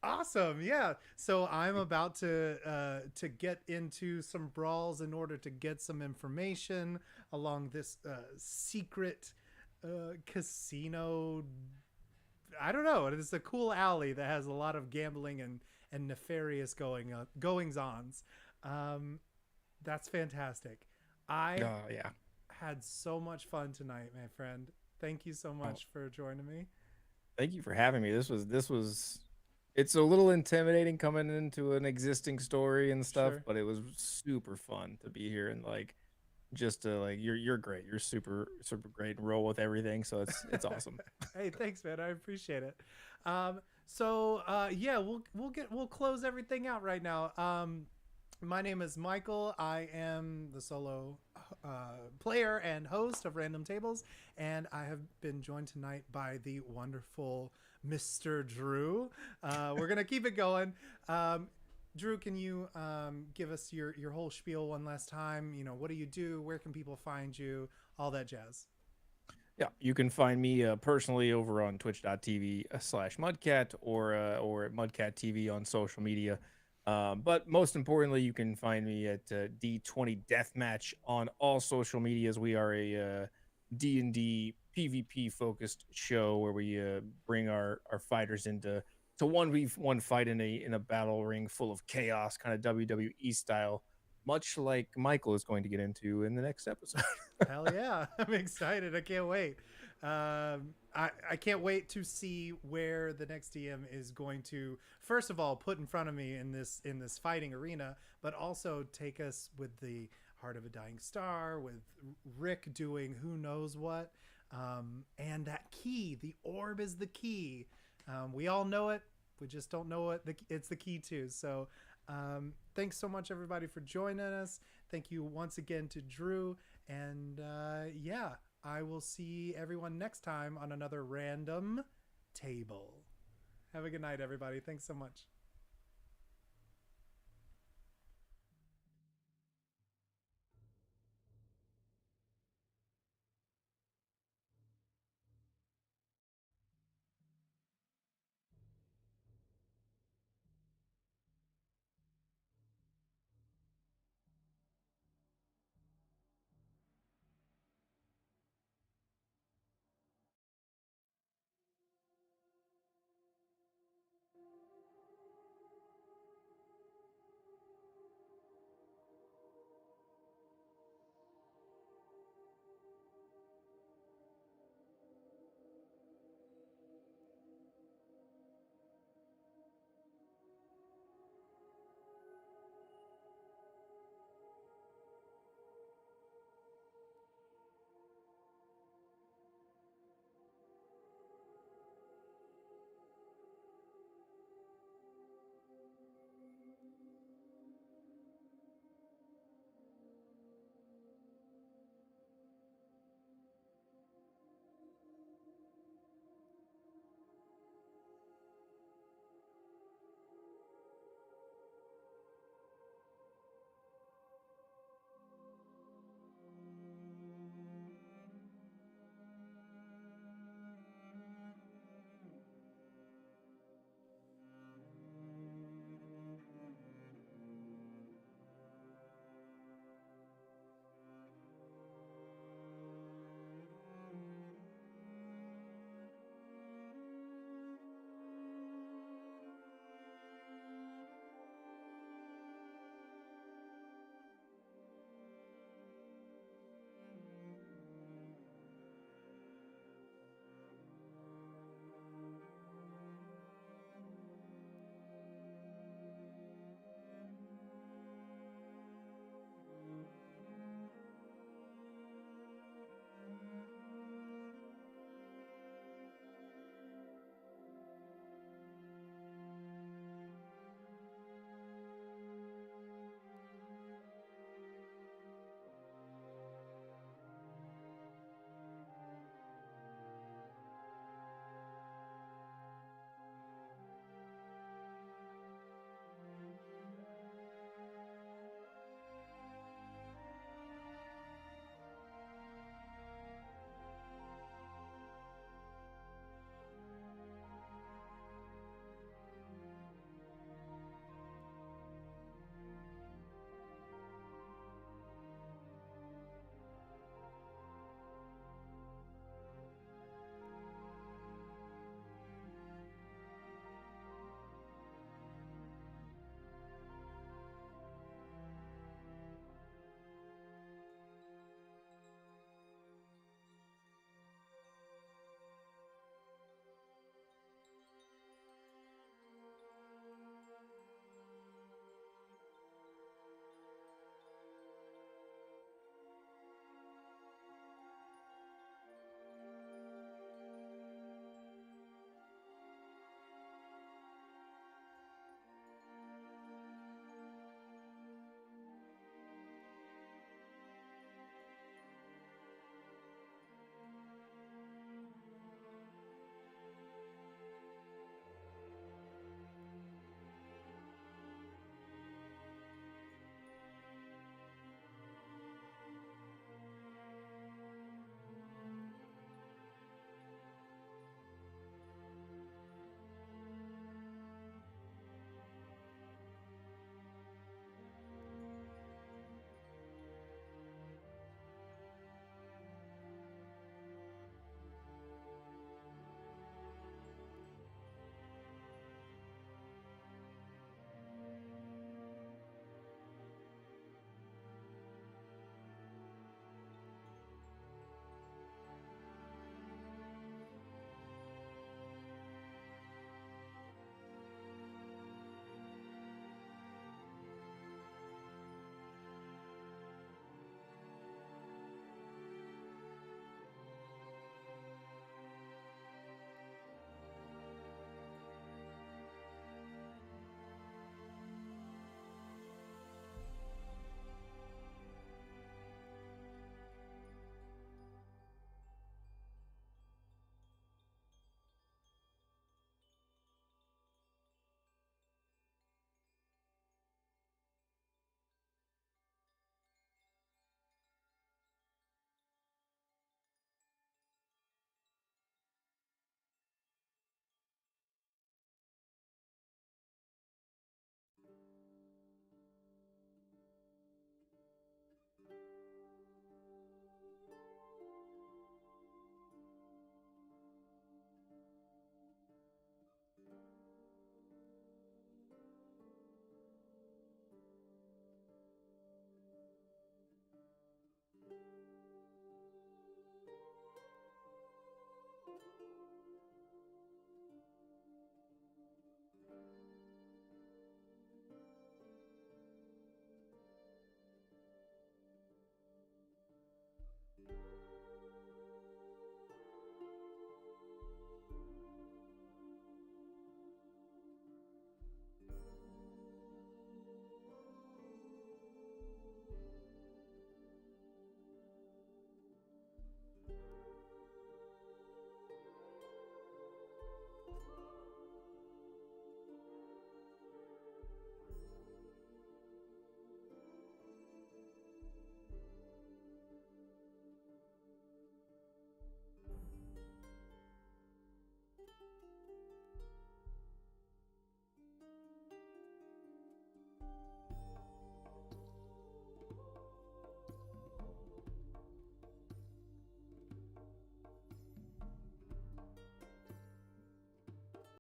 Awesome, yeah. So I'm about to get into some brawls in order to get some information along this secret casino. I don't know. It's a cool alley that has a lot of gambling and nefarious goings ons. That's fantastic. I Oh yeah. had so much fun tonight, my friend. Thank you so Oh, much for joining me. thank you for having me. This was it's a little intimidating coming into an existing story and stuff, Sure. but it was super fun to be here and like just to like you're great. You're super great and roll with everything, so it's awesome. Hey, thanks, man. I appreciate it. Yeah, we'll close everything out right now. My name is Michael. I am the solo player and host of Random Tables, and I have been joined tonight by the wonderful Mr. Drew. We're gonna keep it going. Drew, can you give us your whole spiel one last time? You know, what do you do? Where can people find you? All that jazz. Yeah, you can find me personally over on twitch.tv/mudcat or at mudcat TV on social media. But most importantly, you can find me at D20 Deathmatch on all social medias. We are a D&D PvP focused show where we bring our fighters into 1v1 fight in a battle ring full of chaos, kind of WWE style, much like Michael is going to get into in the next episode. Hell yeah. I'm excited. I can't wait. I can't wait to see where the next DM is going to, first of all, put in front of me in this fighting arena, but also take us with the Heart of a Dying Star, with Rick doing who knows what. And that key, the orb is the key. We all know it. We just don't know what it's the key to. So thanks so much, everybody, for joining us. Thank you once again to Drew. And yeah, I will see everyone next time on another random table. Have a good night, everybody. Thanks so much.